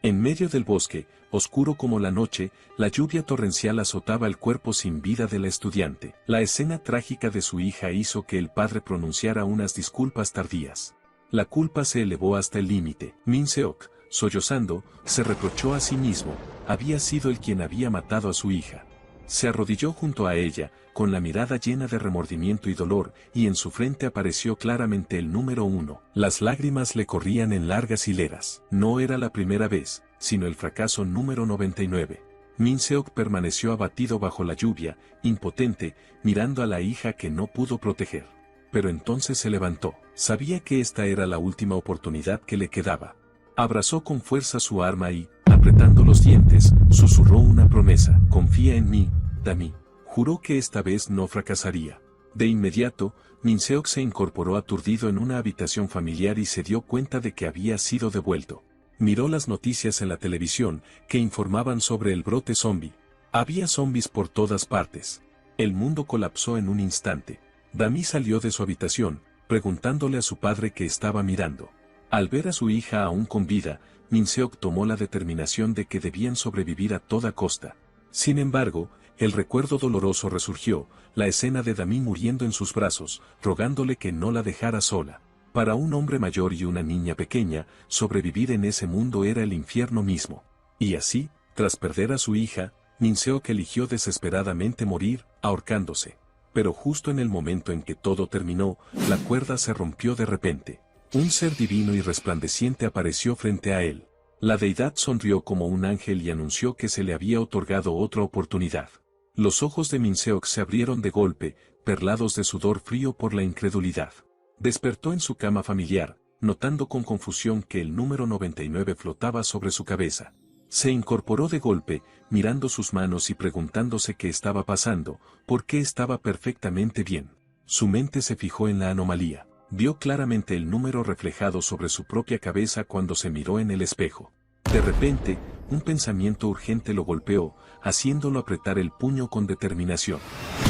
En medio del bosque, oscuro como la noche, la lluvia torrencial azotaba el cuerpo sin vida de la estudiante. La escena trágica de su hija hizo que el padre pronunciara unas disculpas tardías. La culpa se elevó hasta el límite. Min Seok, sollozando, se reprochó a sí mismo, había sido él quien había matado a su hija. Se arrodilló junto a ella, con la mirada llena de remordimiento y dolor, y en su frente apareció claramente el número 1. Las lágrimas le corrían en largas hileras. No era la primera vez, sino el fracaso número 99. Min Seok permaneció abatido bajo la lluvia, impotente, mirando a la hija que no pudo proteger. Pero entonces se levantó. Sabía que esta era la última oportunidad que le quedaba. Abrazó con fuerza su arma y, apretando los dientes, susurró una promesa. Confía en mí, Dami. Juró que esta vez no fracasaría. De inmediato, Min Seok se incorporó aturdido en una habitación familiar y se dio cuenta de que había sido devuelto. Miró las noticias en la televisión, que informaban sobre el brote zombie. Había zombies por todas partes. El mundo colapsó en un instante. Dami salió de su habitación, preguntándole a su padre qué estaba mirando. Al ver a su hija aún con vida, Min Seok tomó la determinación de que debían sobrevivir a toda costa. Sin embargo, el recuerdo doloroso resurgió, la escena de Dami muriendo en sus brazos, rogándole que no la dejara sola. Para un hombre mayor y una niña pequeña, sobrevivir en ese mundo era el infierno mismo. Y así, tras perder a su hija, Min Seok eligió desesperadamente morir, ahorcándose. Pero justo en el momento en que todo terminó, la cuerda se rompió de repente. Un ser divino y resplandeciente apareció frente a él. La deidad sonrió como un ángel y anunció que se le había otorgado otra oportunidad. Los ojos de Min Seok se abrieron de golpe, perlados de sudor frío por la incredulidad. Despertó en su cama familiar, notando con confusión que el número 99 flotaba sobre su cabeza. Se incorporó de golpe, mirando sus manos y preguntándose qué estaba pasando, por qué estaba perfectamente bien. Su mente se fijó en la anomalía. Vio claramente el número reflejado sobre su propia cabeza cuando se miró en el espejo. De repente, un pensamiento urgente lo golpeó, haciéndolo apretar el puño con determinación.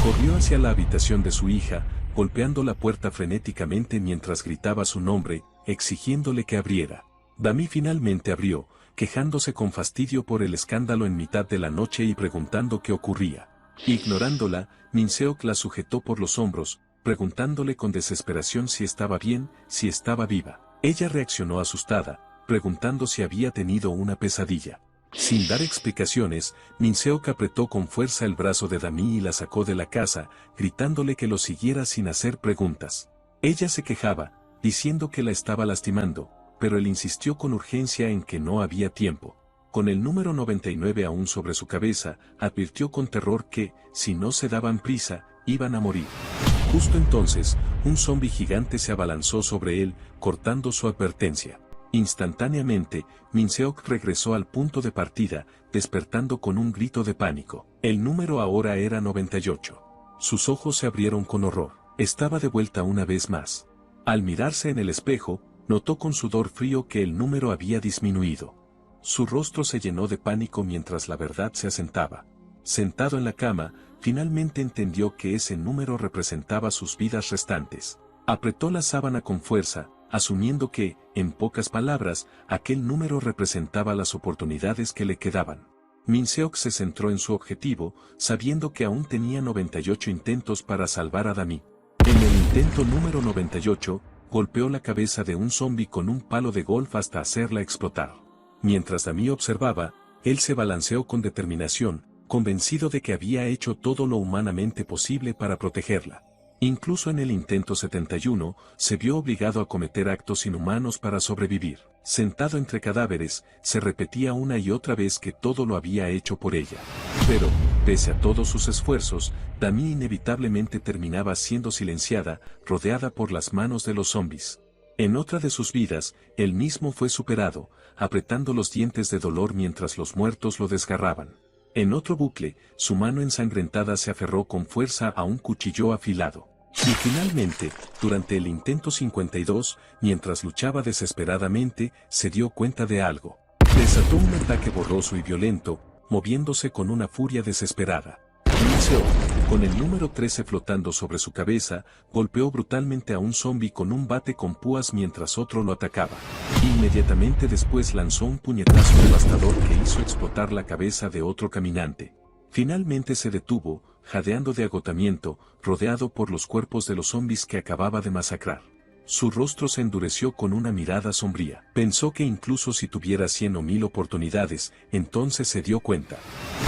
Corrió hacia la habitación de su hija, golpeando la puerta frenéticamente mientras gritaba su nombre, exigiéndole que abriera. Dami finalmente abrió, quejándose con fastidio por el escándalo en mitad de la noche y preguntando qué ocurría. Ignorándola, Min Seok la sujetó por los hombros, preguntándole con desesperación si estaba bien, si estaba viva. Ella reaccionó asustada, preguntando si había tenido una pesadilla. Sin dar explicaciones, Min Seok apretó con fuerza el brazo de Dami y la sacó de la casa, gritándole que lo siguiera sin hacer preguntas. Ella se quejaba, diciendo que la estaba lastimando, pero él insistió con urgencia en que no había tiempo. Con el número 99 aún sobre su cabeza, advirtió con terror que, si no se daban prisa, iban a morir. Justo entonces, un zombi gigante se abalanzó sobre él, cortando su advertencia. Instantáneamente, Min Seok regresó al punto de partida, despertando con un grito de pánico. El número ahora era 98. Sus ojos se abrieron con horror. Estaba de vuelta una vez más. Al mirarse en el espejo, notó con sudor frío que el número había disminuido. Su rostro se llenó de pánico mientras la verdad se asentaba. Sentado en la cama, finalmente entendió que ese número representaba sus vidas restantes. Apretó la sábana con fuerza, asumiendo que, en pocas palabras, aquel número representaba las oportunidades que le quedaban. Min Seok se centró en su objetivo, sabiendo que aún tenía 98 intentos para salvar a Dami. En el intento número 98, golpeó la cabeza de un zombi con un palo de golf hasta hacerla explotar. Mientras Dami observaba, él se balanceó con determinación, convencido de que había hecho todo lo humanamente posible para protegerla. Incluso en el intento 71, se vio obligado a cometer actos inhumanos para sobrevivir. Sentado entre cadáveres, se repetía una y otra vez que todo lo había hecho por ella. Pero, pese a todos sus esfuerzos, Dami inevitablemente terminaba siendo silenciada, rodeada por las manos de los zombies. En otra de sus vidas, él mismo fue superado, apretando los dientes de dolor mientras los muertos lo desgarraban. En otro bucle, su mano ensangrentada se aferró con fuerza a un cuchillo afilado. Y finalmente, durante el intento 52, mientras luchaba desesperadamente, se dio cuenta de algo. Desató un ataque borroso y violento, moviéndose con una furia desesperada. Min Seok, Con el número 13 flotando sobre su cabeza, golpeó brutalmente a un zombi con un bate con púas mientras otro lo atacaba. Inmediatamente después lanzó un puñetazo devastador que hizo explotar la cabeza de otro caminante. Finalmente se detuvo, jadeando de agotamiento, rodeado por los cuerpos de los zombis que acababa de masacrar. Su rostro se endureció con una mirada sombría. Pensó que incluso si tuviera 100 o 1000 oportunidades, entonces se dio cuenta.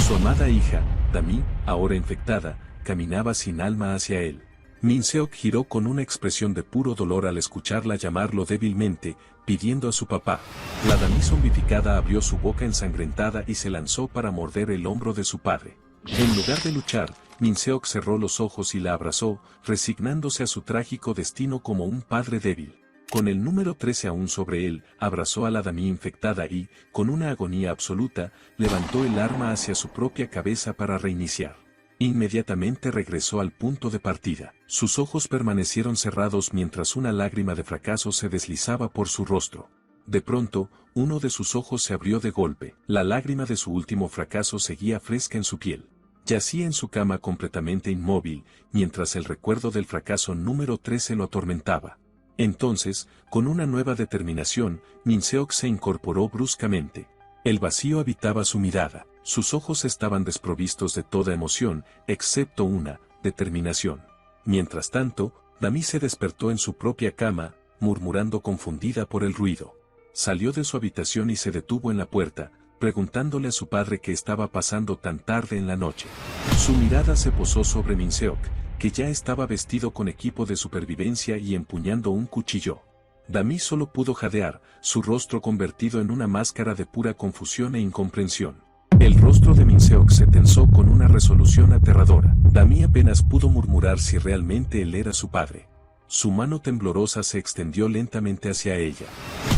Su amada hija, Dami, ahora infectada, caminaba sin alma hacia él. Min-seok giró con una expresión de puro dolor al escucharla llamarlo débilmente, pidiendo a su papá. La Dami zombificada abrió su boca ensangrentada y se lanzó para morder el hombro de su padre. En lugar de luchar, Min-seok cerró los ojos y la abrazó, resignándose a su trágico destino como un padre débil. Con el número 13 aún sobre él, abrazó a la Dami infectada y, con una agonía absoluta, levantó el arma hacia su propia cabeza para reiniciar. Inmediatamente regresó al punto de partida. Sus ojos permanecieron cerrados mientras una lágrima de fracaso se deslizaba por su rostro. De pronto, uno de sus ojos se abrió de golpe. La lágrima de su último fracaso seguía fresca en su piel. Yacía en su cama completamente inmóvil, mientras el recuerdo del fracaso número 13 lo atormentaba. Entonces, con una nueva determinación, Min-seok se incorporó bruscamente. El vacío habitaba su mirada. Sus ojos estaban desprovistos de toda emoción, excepto una, determinación. Mientras tanto, Dami se despertó en su propia cama, murmurando confundida por el ruido. Salió de su habitación y se detuvo en la puerta, preguntándole a su padre qué estaba pasando tan tarde en la noche. Su mirada se posó sobre Min-seok, que ya estaba vestido con equipo de supervivencia y empuñando un cuchillo. Dami solo pudo jadear, su rostro convertido en una máscara de pura confusión e incomprensión. El rostro de Min-seok se tensó con una resolución aterradora. Dami apenas pudo murmurar si realmente él era su padre. Su mano temblorosa se extendió lentamente hacia ella.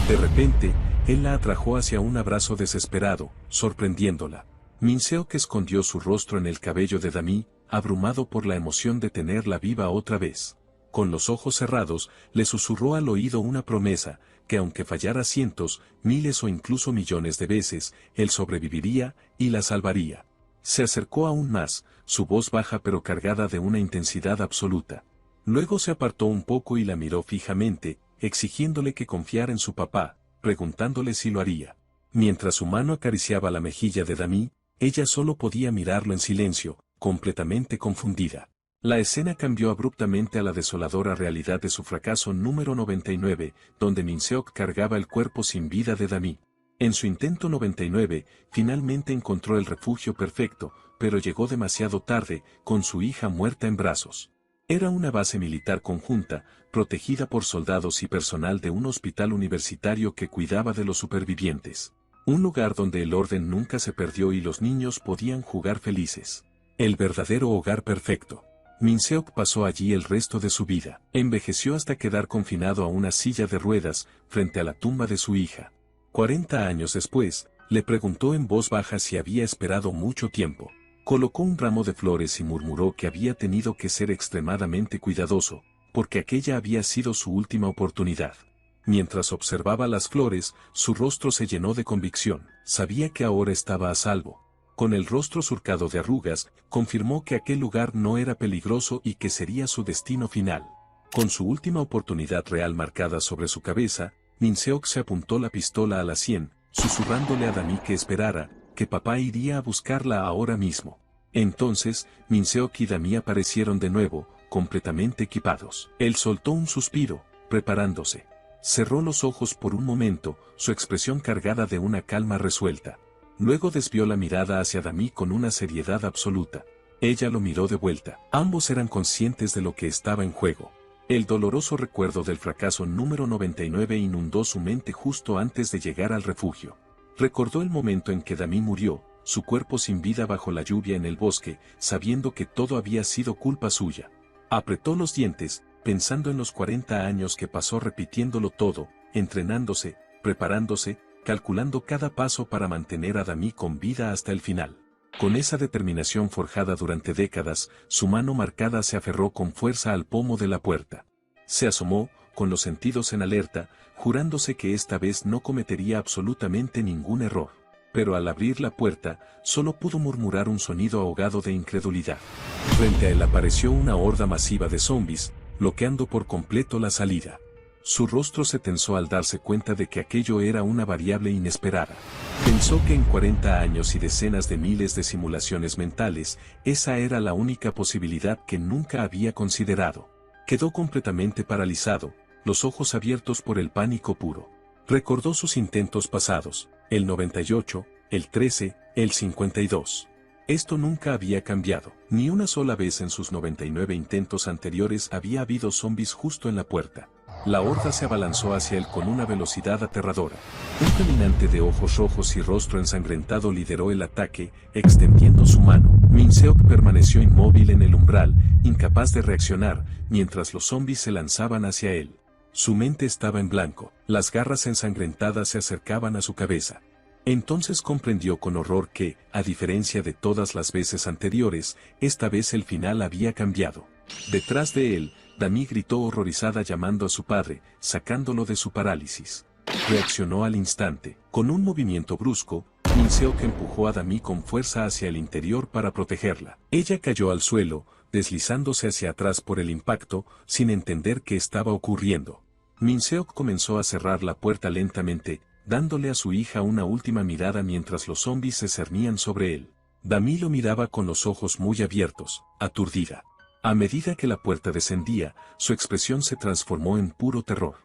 De repente, él la atrajo hacia un abrazo desesperado, sorprendiéndola. Min-seok escondió su rostro en el cabello de Dami, abrumado por la emoción de tenerla viva otra vez. Con los ojos cerrados, le susurró al oído una promesa, que aunque fallara cientos, miles o incluso millones de veces, él sobreviviría y la salvaría. Se acercó aún más, su voz baja pero cargada de una intensidad absoluta. Luego se apartó un poco y la miró fijamente, exigiéndole que confiara en su papá, preguntándole si lo haría. Mientras su mano acariciaba la mejilla de Dami, ella solo podía mirarlo en silencio, completamente confundida. La escena cambió abruptamente a la desoladora realidad de su fracaso número 99, donde Min-seok cargaba el cuerpo sin vida de Dami. En su intento 99, finalmente encontró el refugio perfecto, pero llegó demasiado tarde, con su hija muerta en brazos. Era una base militar conjunta, protegida por soldados y personal de un hospital universitario que cuidaba de los supervivientes. Un lugar donde el orden nunca se perdió y los niños podían jugar felices. El verdadero hogar perfecto. Min-seok pasó allí el resto de su vida. Envejeció hasta quedar confinado a una silla de ruedas, frente a la tumba de su hija. 40 años después, le preguntó en voz baja si había esperado mucho tiempo. Colocó un ramo de flores y murmuró que había tenido que ser extremadamente cuidadoso, porque aquella había sido su última oportunidad. Mientras observaba las flores, su rostro se llenó de convicción. Sabía que ahora estaba a salvo. Con el rostro surcado de arrugas, confirmó que aquel lugar no era peligroso y que sería su destino final. Con su última oportunidad real marcada sobre su cabeza, Min-seok se apuntó la pistola a la sien, susurrándole a Dami que esperara, que papá iría a buscarla ahora mismo. Entonces, Min-seok y Dami aparecieron de nuevo, completamente equipados. Él soltó un suspiro, preparándose. Cerró los ojos por un momento, su expresión cargada de una calma resuelta. Luego desvió la mirada hacia Dami con una seriedad absoluta. Ella lo miró de vuelta. Ambos eran conscientes de lo que estaba en juego. El doloroso recuerdo del fracaso número 99 inundó su mente justo antes de llegar al refugio. Recordó el momento en que Dami murió, su cuerpo sin vida bajo la lluvia en el bosque, sabiendo que todo había sido culpa suya. Apretó los dientes, pensando en los 40 años que pasó repitiéndolo todo, entrenándose, preparándose, calculando cada paso para mantener a Dami con vida hasta el final. Con esa determinación forjada durante décadas, su mano marcada se aferró con fuerza al pomo de la puerta. Se asomó, con los sentidos en alerta, jurándose que esta vez no cometería absolutamente ningún error. pero al abrir la puerta, solo pudo murmurar un sonido ahogado de incredulidad. Frente a él apareció una horda masiva de zombies, bloqueando por completo la salida. Su rostro se tensó al darse cuenta de que aquello era una variable inesperada. Pensó que en 40 años y decenas de miles de simulaciones mentales, esa era la única posibilidad que nunca había considerado. Quedó completamente paralizado, los ojos abiertos por el pánico puro. Recordó sus intentos pasados, el 98, el 13, el 52. Esto nunca había cambiado. Ni una sola vez en sus 99 intentos anteriores había habido zombies justo en la puerta. La horda se abalanzó hacia él con una velocidad aterradora. Un caminante de ojos rojos y rostro ensangrentado lideró el ataque, extendiendo su mano. Min-seok permaneció inmóvil en el umbral, incapaz de reaccionar, mientras los zombies se lanzaban hacia él. Su mente estaba en blanco, las garras ensangrentadas se acercaban a su cabeza. Entonces comprendió con horror que, a diferencia de todas las veces anteriores, esta vez el final había cambiado. Detrás de él, Dami gritó horrorizada llamando a su padre, sacándolo de su parálisis. Reaccionó al instante. Con un movimiento brusco, Min-seok empujó a Dami con fuerza hacia el interior para protegerla. Ella cayó al suelo, deslizándose hacia atrás por el impacto, sin entender qué estaba ocurriendo. Min-seok comenzó a cerrar la puerta lentamente, dándole a su hija una última mirada mientras los zombies se cernían sobre él. Dami lo miraba con los ojos muy abiertos, aturdida. A medida que la puerta descendía, su expresión se transformó en puro terror.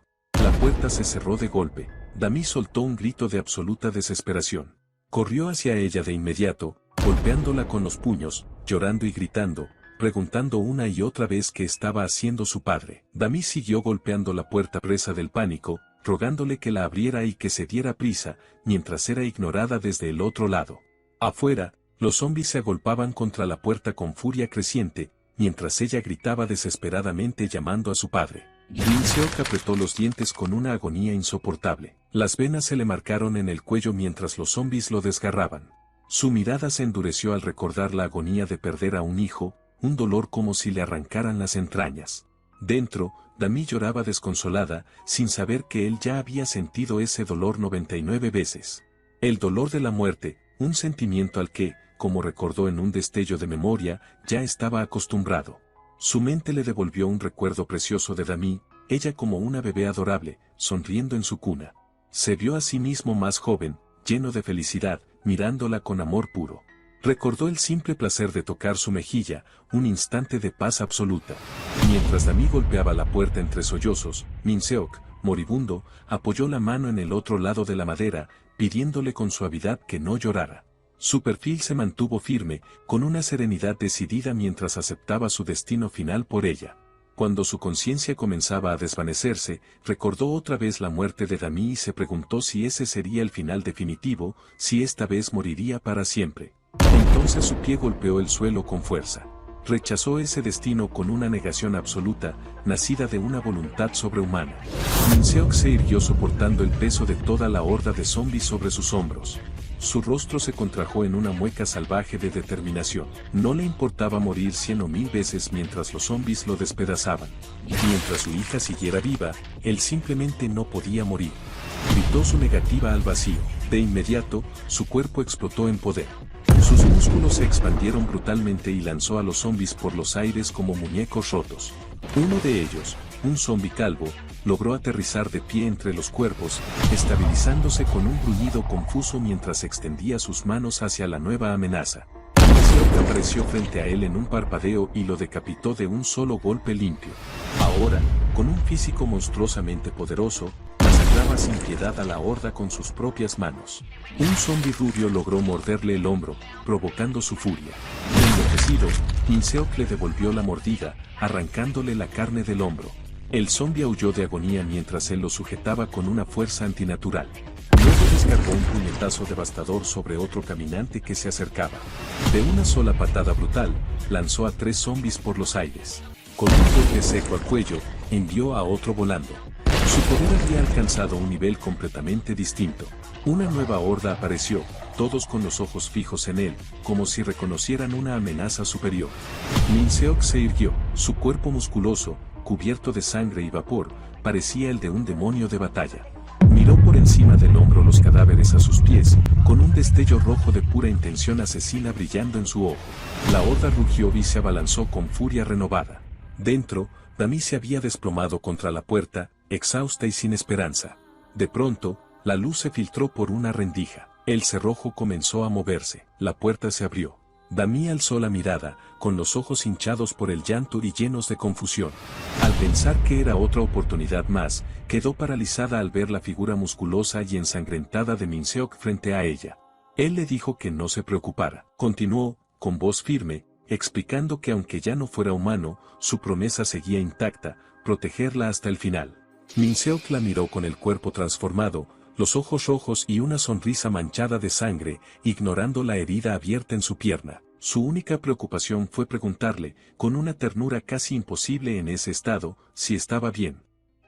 La puerta se cerró de golpe. Dami soltó un grito de absoluta desesperación. Corrió hacia ella de inmediato, golpeándola con los puños, llorando y gritando, preguntando una y otra vez qué estaba haciendo su padre. Dami siguió golpeando la puerta presa del pánico, rogándole que la abriera y que se diera prisa, mientras era ignorada desde el otro lado. Afuera, los zombies se agolpaban contra la puerta con furia creciente, mientras ella gritaba desesperadamente llamando a su padre. Min-seok apretó los dientes con una agonía insoportable. Las venas se le marcaron en el cuello mientras los zombies lo desgarraban. Su mirada se endureció al recordar la agonía de perder a un hijo, un dolor como si le arrancaran las entrañas. Dentro, Dami lloraba desconsolada, sin saber que él ya había sentido ese dolor 99 veces. El dolor de la muerte, un sentimiento al que, como recordó en un destello de memoria, ya estaba acostumbrado. Su mente le devolvió un recuerdo precioso de Dami, ella como una bebé adorable, sonriendo en su cuna. Se vio a sí mismo más joven, lleno de felicidad, mirándola con amor puro. Recordó el simple placer de tocar su mejilla, un instante de paz absoluta. Mientras Dami golpeaba la puerta entre sollozos, Min-seok, moribundo, apoyó la mano en el otro lado de la madera, pidiéndole con suavidad que no llorara. Su perfil se mantuvo firme, con una serenidad decidida mientras aceptaba su destino final por ella. Cuando su conciencia comenzaba a desvanecerse, recordó otra vez la muerte de Dami y se preguntó si ese sería el final definitivo, si esta vez moriría para siempre. Entonces su pie golpeó el suelo con fuerza. Rechazó ese destino con una negación absoluta, nacida de una voluntad sobrehumana. Min-seok se irguió soportando el peso de toda la horda de zombies sobre sus hombros. Su rostro se contrajo en una mueca salvaje de determinación. No le importaba morir 100 o 1000 veces mientras los zombies lo despedazaban. Mientras su hija siguiera viva, él simplemente no podía morir. Gritó su negativa al vacío. De inmediato, su cuerpo explotó en poder. Sus músculos se expandieron brutalmente y lanzó a los zombies por los aires como muñecos rotos. Uno de ellos, un zombi calvo, logró aterrizar de pie entre los cuerpos, estabilizándose con un gruñido confuso mientras extendía sus manos hacia la nueva amenaza. Min-seok apareció frente a él en un parpadeo y lo decapitó de un solo golpe limpio. Ahora, con un físico monstruosamente poderoso, masacraba sin piedad a la horda con sus propias manos. Un zombi rubio logró morderle el hombro, provocando su furia. Enloquecido, Min-seok le devolvió la mordida, arrancándole la carne del hombro. El zombi aulló de agonía mientras él lo sujetaba con una fuerza antinatural. Luego descargó un puñetazo devastador sobre otro caminante que se acercaba. De una sola patada brutal, lanzó a 3 zombies por los aires. Con un golpe seco al cuello, envió a otro volando. Su poder había alcanzado un nivel completamente distinto. Una nueva horda apareció, todos con los ojos fijos en él, como si reconocieran una amenaza superior. Min-seok se irguió, su cuerpo musculoso, cubierto de sangre y vapor, parecía el de un demonio de batalla. Miró por encima del hombro los cadáveres a sus pies, con un destello rojo de pura intención asesina brillando en su ojo. La horda rugió y se abalanzó con furia renovada. Dentro, Dami se había desplomado contra la puerta, exhausta y sin esperanza. De pronto, la luz se filtró por una rendija. El cerrojo comenzó a moverse. La puerta se abrió. Dami alzó la mirada, con los ojos hinchados por el llanto y llenos de confusión. Al pensar que era otra oportunidad más, quedó paralizada al ver la figura musculosa y ensangrentada de Minseok frente a ella. Él le dijo que no se preocupara. Continuó, con voz firme, explicando que aunque ya no fuera humano, su promesa seguía intacta, protegerla hasta el final. Minseok la miró con el cuerpo transformado, los ojos rojos y una sonrisa manchada de sangre, ignorando la herida abierta en su pierna. Su única preocupación fue preguntarle, con una ternura casi imposible en ese estado, si estaba bien.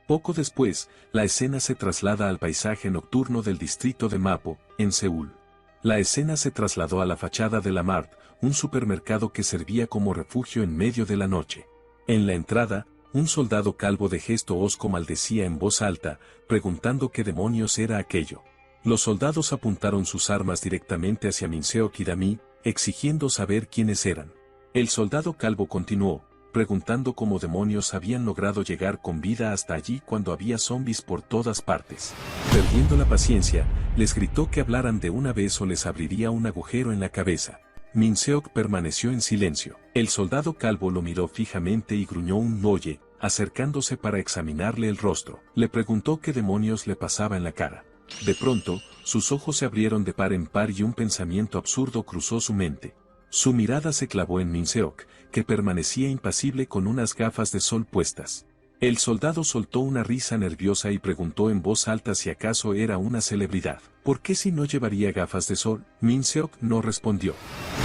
Poco después, la escena se traslada al paisaje nocturno del distrito de Mapo, en Seúl. La escena se trasladó a la fachada de la Mart, un supermercado que servía como refugio en medio de la noche. En la entrada, un soldado calvo de gesto hosco maldecía en voz alta, preguntando qué demonios era aquello. Los soldados apuntaron sus armas directamente hacia Minseok y Dami, exigiendo saber quiénes eran. El soldado calvo continuó, preguntando cómo demonios habían logrado llegar con vida hasta allí cuando había zombies por todas partes. Perdiendo la paciencia, les gritó que hablaran de una vez o les abriría un agujero en la cabeza. Minseok permaneció en silencio. El soldado calvo lo miró fijamente y gruñó un oye, acercándose para examinarle el rostro. Le preguntó qué demonios le pasaba en la cara. De pronto, sus ojos se abrieron de par en par y un pensamiento absurdo cruzó su mente. Su mirada se clavó en Minseok, que permanecía impasible con unas gafas de sol puestas. El soldado soltó una risa nerviosa y preguntó en voz alta si acaso era una celebridad. ¿Por qué si no llevaría gafas de sol? Minseok no respondió.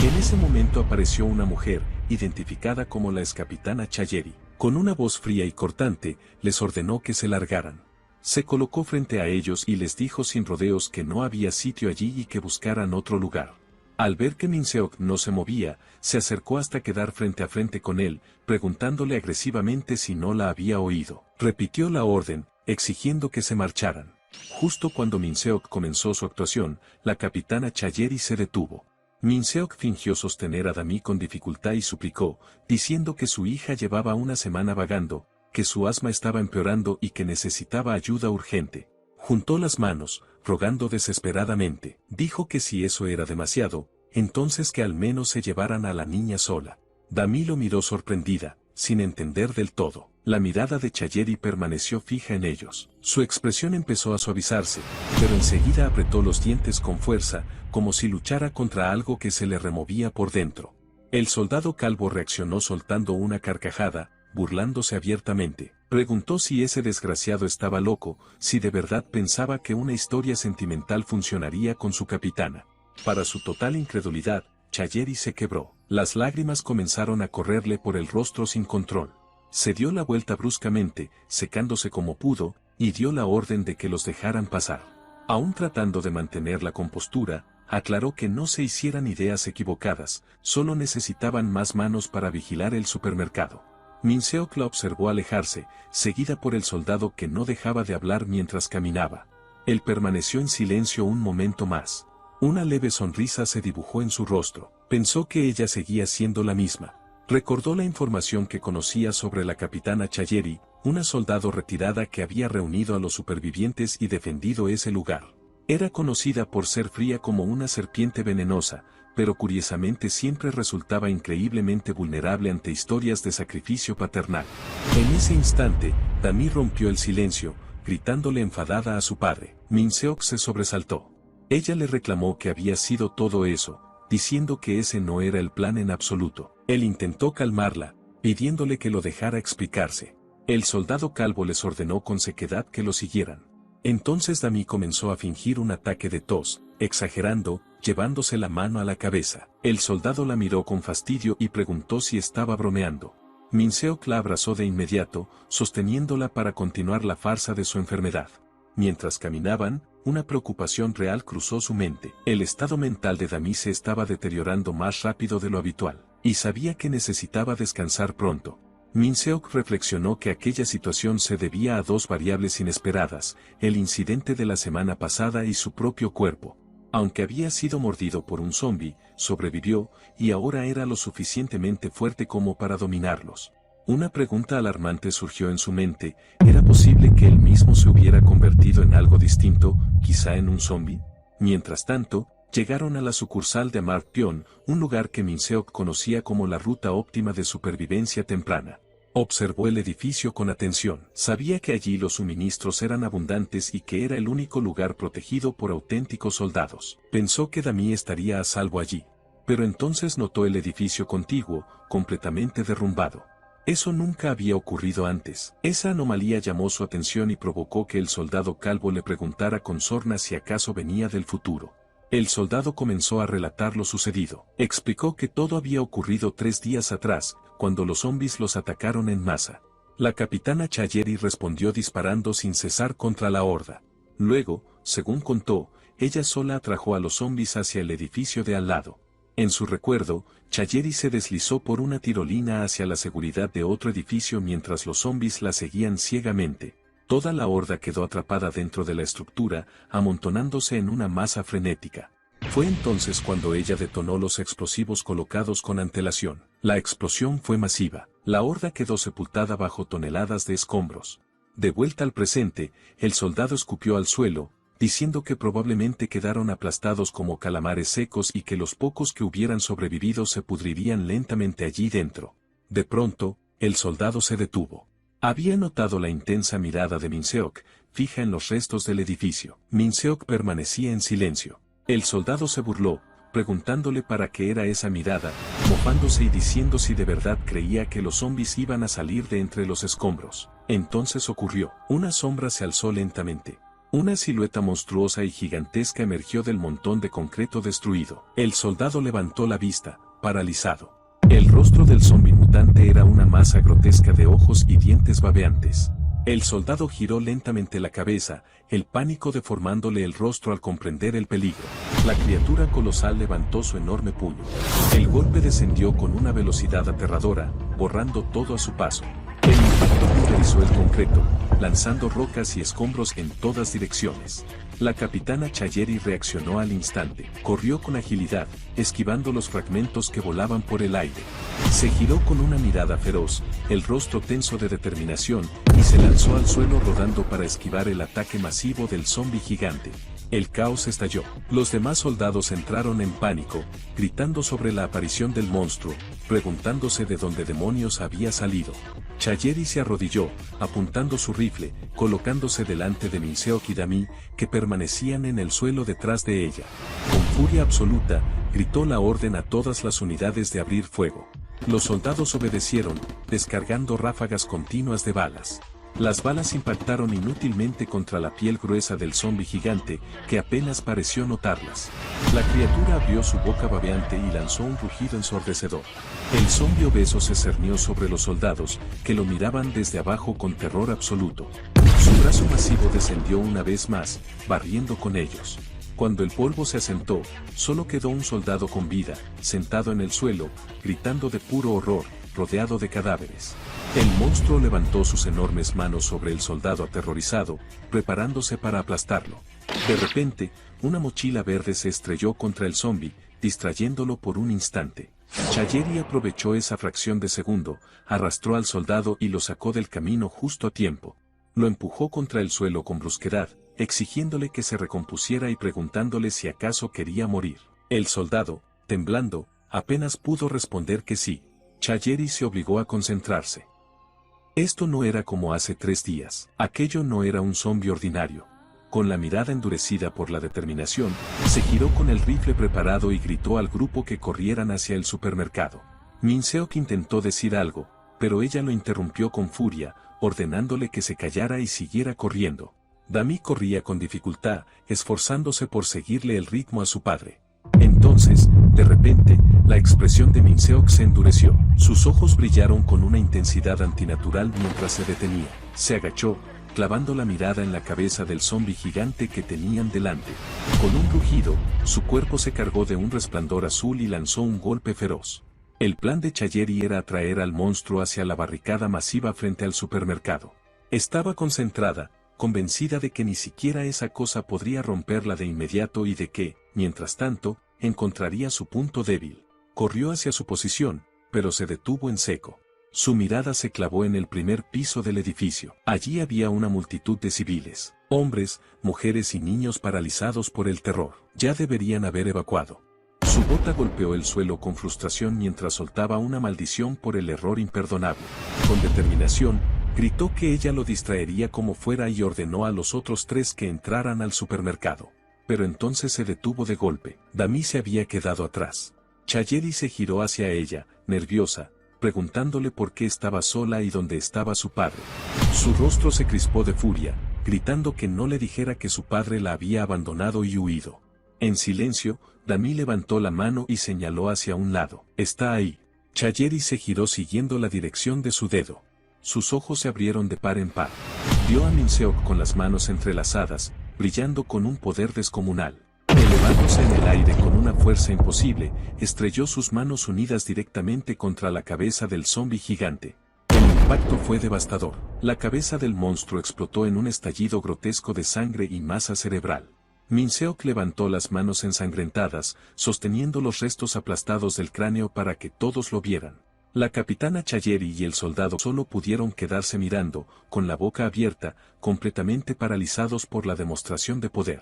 En ese momento apareció una mujer, identificada como la excapitana Chayeri. Con una voz fría y cortante, les ordenó que se largaran. Se colocó frente a ellos y les dijo sin rodeos que no había sitio allí y que buscaran otro lugar. Al ver que Minseok no se movía, se acercó hasta quedar frente a frente con él, preguntándole agresivamente si no la había oído. Repitió la orden, exigiendo que se marcharan. Justo cuando Minseok comenzó su actuación, la capitana Chayeri se detuvo. Minseok fingió sostener a Dami con dificultad y suplicó, diciendo que su hija llevaba una semana vagando, que su asma estaba empeorando y que necesitaba ayuda urgente. Juntó las manos, rogando desesperadamente. Dijo que si eso era demasiado, entonces que al menos se llevaran a la niña sola. Dami lo miró sorprendida, sin entender del todo. La mirada de Chayeri permaneció fija en ellos. Su expresión empezó a suavizarse, pero enseguida apretó los dientes con fuerza, como si luchara contra algo que se le removía por dentro. El soldado calvo reaccionó soltando una carcajada, burlándose abiertamente. Preguntó si ese desgraciado estaba loco, si de verdad pensaba que una historia sentimental funcionaría con su capitana. Para su total incredulidad, Chayeri se quebró. Las lágrimas comenzaron a correrle por el rostro sin control. Se dio la vuelta bruscamente, secándose como pudo, y dio la orden de que los dejaran pasar. Aún tratando de mantener la compostura, aclaró que no se hicieran ideas equivocadas, solo necesitaban más manos para vigilar el supermercado. Minseok la observó alejarse, seguida por el soldado que no dejaba de hablar mientras caminaba. Él permaneció en silencio un momento más. Una leve sonrisa se dibujó en su rostro. Pensó que ella seguía siendo la misma. Recordó la información que conocía sobre la capitana Chayeri, una soldado retirada que había reunido a los supervivientes y defendido ese lugar. Era conocida por ser fría como una serpiente venenosa, pero curiosamente siempre resultaba increíblemente vulnerable ante historias de sacrificio paternal. En ese instante, Dami rompió el silencio, gritándole enfadada a su padre. Minseok se sobresaltó. Ella le reclamó que había sido todo eso, diciendo que ese no era el plan en absoluto. Él intentó calmarla, pidiéndole que lo dejara explicarse. El soldado calvo les ordenó con sequedad que lo siguieran. Entonces Dami comenzó a fingir un ataque de tos, exagerando, llevándose la mano a la cabeza. El soldado la miró con fastidio y preguntó si estaba bromeando. Minseok la abrazó de inmediato, sosteniéndola para continuar la farsa de su enfermedad. Mientras caminaban, una preocupación real cruzó su mente. El estado mental de Dami se estaba deteriorando más rápido de lo habitual, y sabía que necesitaba descansar pronto. Min-seok reflexionó que aquella situación se debía a dos variables inesperadas, el incidente de la semana pasada y su propio cuerpo. Aunque había sido mordido por un zombi, sobrevivió, y ahora era lo suficientemente fuerte como para dominarlos. Una pregunta alarmante surgió en su mente: ¿era posible que él mismo se hubiera convertido en algo distinto, quizá en un zombi? Mientras tanto, llegaron a la sucursal de Amartyeon, un lugar que Min-seok conocía como la ruta óptima de supervivencia temprana. Observó el edificio con atención. Sabía que allí los suministros eran abundantes y que era el único lugar protegido por auténticos soldados. Pensó que Dami estaría a salvo allí. Pero entonces notó el edificio contiguo, completamente derrumbado. Eso nunca había ocurrido antes. Esa anomalía llamó su atención y provocó que el soldado calvo le preguntara con sorna si acaso venía del futuro. El soldado comenzó a relatar lo sucedido. Explicó que todo había ocurrido 3 días atrás, cuando los zombis los atacaron en masa. La capitana Chayeri respondió disparando sin cesar contra la horda. Luego, según contó, ella sola atrajo a los zombis hacia el edificio de al lado. En su recuerdo, Chayeri se deslizó por una tirolina hacia la seguridad de otro edificio mientras los zombis la seguían ciegamente. Toda la horda quedó atrapada dentro de la estructura, amontonándose en una masa frenética. Fue entonces cuando ella detonó los explosivos colocados con antelación. La explosión fue masiva. La horda quedó sepultada bajo toneladas de escombros. De vuelta al presente, el soldado escupió al suelo, diciendo que probablemente quedaron aplastados como calamares secos y que los pocos que hubieran sobrevivido se pudrirían lentamente allí dentro. De pronto, el soldado se detuvo. Había notado la intensa mirada de Min-seok, fija en los restos del edificio. Min-seok permanecía en silencio. El soldado se burló, preguntándole para qué era esa mirada, mofándose y diciendo si de verdad creía que los zombis iban a salir de entre los escombros. Entonces ocurrió. Una sombra se alzó lentamente. Una silueta monstruosa y gigantesca emergió del montón de concreto destruido. El soldado levantó la vista, paralizado. El rostro del zombi mutante era una masa grotesca de ojos y dientes babeantes. El soldado giró lentamente la cabeza, el pánico deformándole el rostro al comprender el peligro. La criatura colosal levantó su enorme puño. El golpe descendió con una velocidad aterradora, borrando todo a su paso. El impacto pulverizó el concreto, lanzando rocas y escombros en todas direcciones. La capitana Chayeri reaccionó al instante. Corrió con agilidad, esquivando los fragmentos que volaban por el aire. Se giró con una mirada feroz, el rostro tenso de determinación, y se lanzó al suelo rodando para esquivar el ataque masivo del zombi gigante. El caos estalló. Los demás soldados entraron en pánico, gritando sobre la aparición del monstruo, preguntándose de dónde demonios había salido. Chayeri se arrodilló, apuntando su rifle, colocándose delante de Min-seok y Dami, que permanecían en el suelo detrás de ella. Con furia absoluta, gritó la orden a todas las unidades de abrir fuego. Los soldados obedecieron, descargando ráfagas continuas de balas. Las balas impactaron inútilmente contra la piel gruesa del zombi gigante, que apenas pareció notarlas. La criatura abrió su boca babeante y lanzó un rugido ensordecedor. El zombi obeso se cernió sobre los soldados, que lo miraban desde abajo con terror absoluto. Su brazo masivo descendió una vez más, barriendo con ellos. Cuando el polvo se asentó, solo quedó un soldado con vida, sentado en el suelo, gritando de puro horror, rodeado de cadáveres. El monstruo levantó sus enormes manos sobre el soldado aterrorizado, preparándose para aplastarlo. De repente, una mochila verde se estrelló contra el zombi, distrayéndolo por un instante. Chayeri aprovechó esa fracción de segundo, arrastró al soldado y lo sacó del camino justo a tiempo. Lo empujó contra el suelo con brusquedad, exigiéndole que se recompusiera y preguntándole si acaso quería morir. El soldado, temblando, apenas pudo responder que sí. Chayeri se obligó a concentrarse. Esto no era como hace 3 días. Aquello no era un zombi ordinario. Con la mirada endurecida por la determinación, se giró con el rifle preparado y gritó al grupo que corrieran hacia el supermercado. Min-seok intentó decir algo, pero ella lo interrumpió con furia, ordenándole que se callara y siguiera corriendo. Dami corría con dificultad, esforzándose por seguirle el ritmo a su padre. Entonces, de repente, la expresión de Min-seok se endureció. Sus ojos brillaron con una intensidad antinatural mientras se detenía. Se agachó, clavando la mirada en la cabeza del zombi gigante que tenían delante. Con un rugido, su cuerpo se cargó de un resplandor azul y lanzó un golpe feroz. El plan de Chayeri era atraer al monstruo hacia la barricada masiva frente al supermercado. Estaba concentrada, convencida de que ni siquiera esa cosa podría romperla de inmediato y de que, mientras tanto, encontraría su punto débil. Corrió hacia su posición, pero se detuvo en seco. Su mirada se clavó en el primer piso del edificio. Allí había una multitud de civiles, hombres, mujeres y niños paralizados por el terror. Ya deberían haber evacuado. Su bota golpeó el suelo con frustración mientras soltaba una maldición por el error imperdonable. Con determinación, gritó que ella lo distraería como fuera y ordenó a los otros 3 que entraran al supermercado. Pero entonces se detuvo de golpe. Dami se había quedado atrás. Chayeri se giró hacia ella, nerviosa, preguntándole por qué estaba sola y dónde estaba su padre. Su rostro se crispó de furia, gritando que no le dijera que su padre la había abandonado y huido. En silencio, Dami levantó la mano y señaló hacia un lado. «Está ahí». Chayeri se giró siguiendo la dirección de su dedo. Sus ojos se abrieron de par en par. Vio a Minseok con las manos entrelazadas, brillando con un poder descomunal. Elevándose en el aire con una fuerza imposible, estrelló sus manos unidas directamente contra la cabeza del zombi gigante. El impacto fue devastador. La cabeza del monstruo explotó en un estallido grotesco de sangre y masa cerebral. Minseok levantó las manos ensangrentadas, sosteniendo los restos aplastados del cráneo para que todos lo vieran. La capitana Chayeri y el soldado solo pudieron quedarse mirando, con la boca abierta, completamente paralizados por la demostración de poder.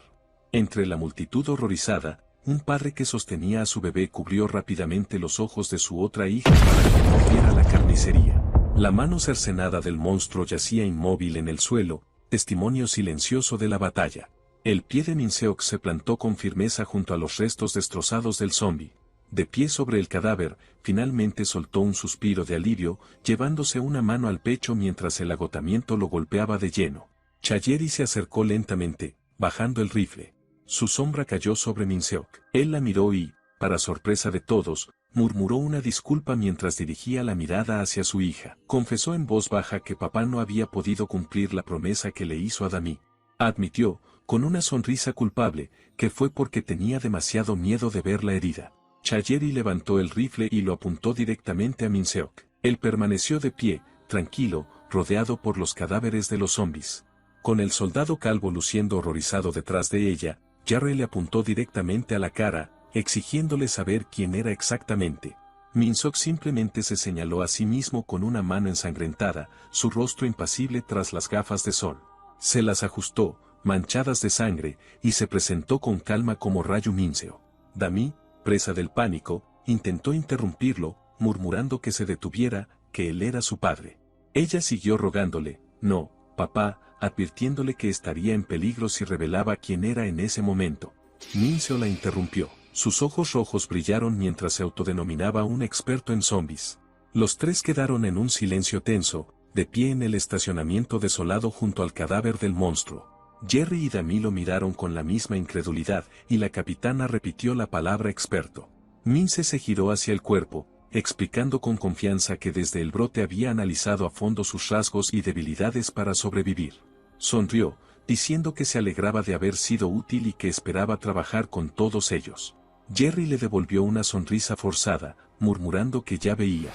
Entre la multitud horrorizada, un padre que sostenía a su bebé cubrió rápidamente los ojos de su otra hija para que no viera la carnicería. La mano cercenada del monstruo yacía inmóvil en el suelo, testimonio silencioso de la batalla. El pie de Minseok se plantó con firmeza junto a los restos destrozados del zombi. De pie sobre el cadáver, finalmente soltó un suspiro de alivio, llevándose una mano al pecho mientras el agotamiento lo golpeaba de lleno. Chayeri se acercó lentamente, bajando el rifle. Su sombra cayó sobre Minseok. Él la miró y, para sorpresa de todos, murmuró una disculpa mientras dirigía la mirada hacia su hija. Confesó en voz baja que papá no había podido cumplir la promesa que le hizo a Dami. Admitió, con una sonrisa culpable, que fue porque tenía demasiado miedo de verla herida. Chayeri levantó el rifle y lo apuntó directamente a Minseok. Él permaneció de pie, tranquilo, rodeado por los cadáveres de los zombis. Con el soldado calvo luciendo horrorizado detrás de ella, Jarre le apuntó directamente a la cara, exigiéndole saber quién era exactamente. Minseok simplemente se señaló a sí mismo con una mano ensangrentada, su rostro impasible tras las gafas de sol. Se las ajustó, manchadas de sangre, y se presentó con calma como Rayo Minseo. Dami, presa del pánico, intentó interrumpirlo, murmurando que se detuviera, que él era su padre. Ella siguió rogándole, «No, papá», advirtiéndole que estaría en peligro si revelaba quién era en ese momento. Minseo la interrumpió. Sus ojos rojos brillaron mientras se autodenominaba un experto en zombis. Los 3 quedaron en un silencio tenso, de pie en el estacionamiento desolado junto al cadáver del monstruo. Jerry y Dami lo miraron con la misma incredulidad, y la capitana repitió la palabra experto. Minse se giró hacia el cuerpo, explicando con confianza que desde el brote había analizado a fondo sus rasgos y debilidades para sobrevivir. Sonrió, diciendo que se alegraba de haber sido útil y que esperaba trabajar con todos ellos. Jerry le devolvió una sonrisa forzada, murmurando que ya veía.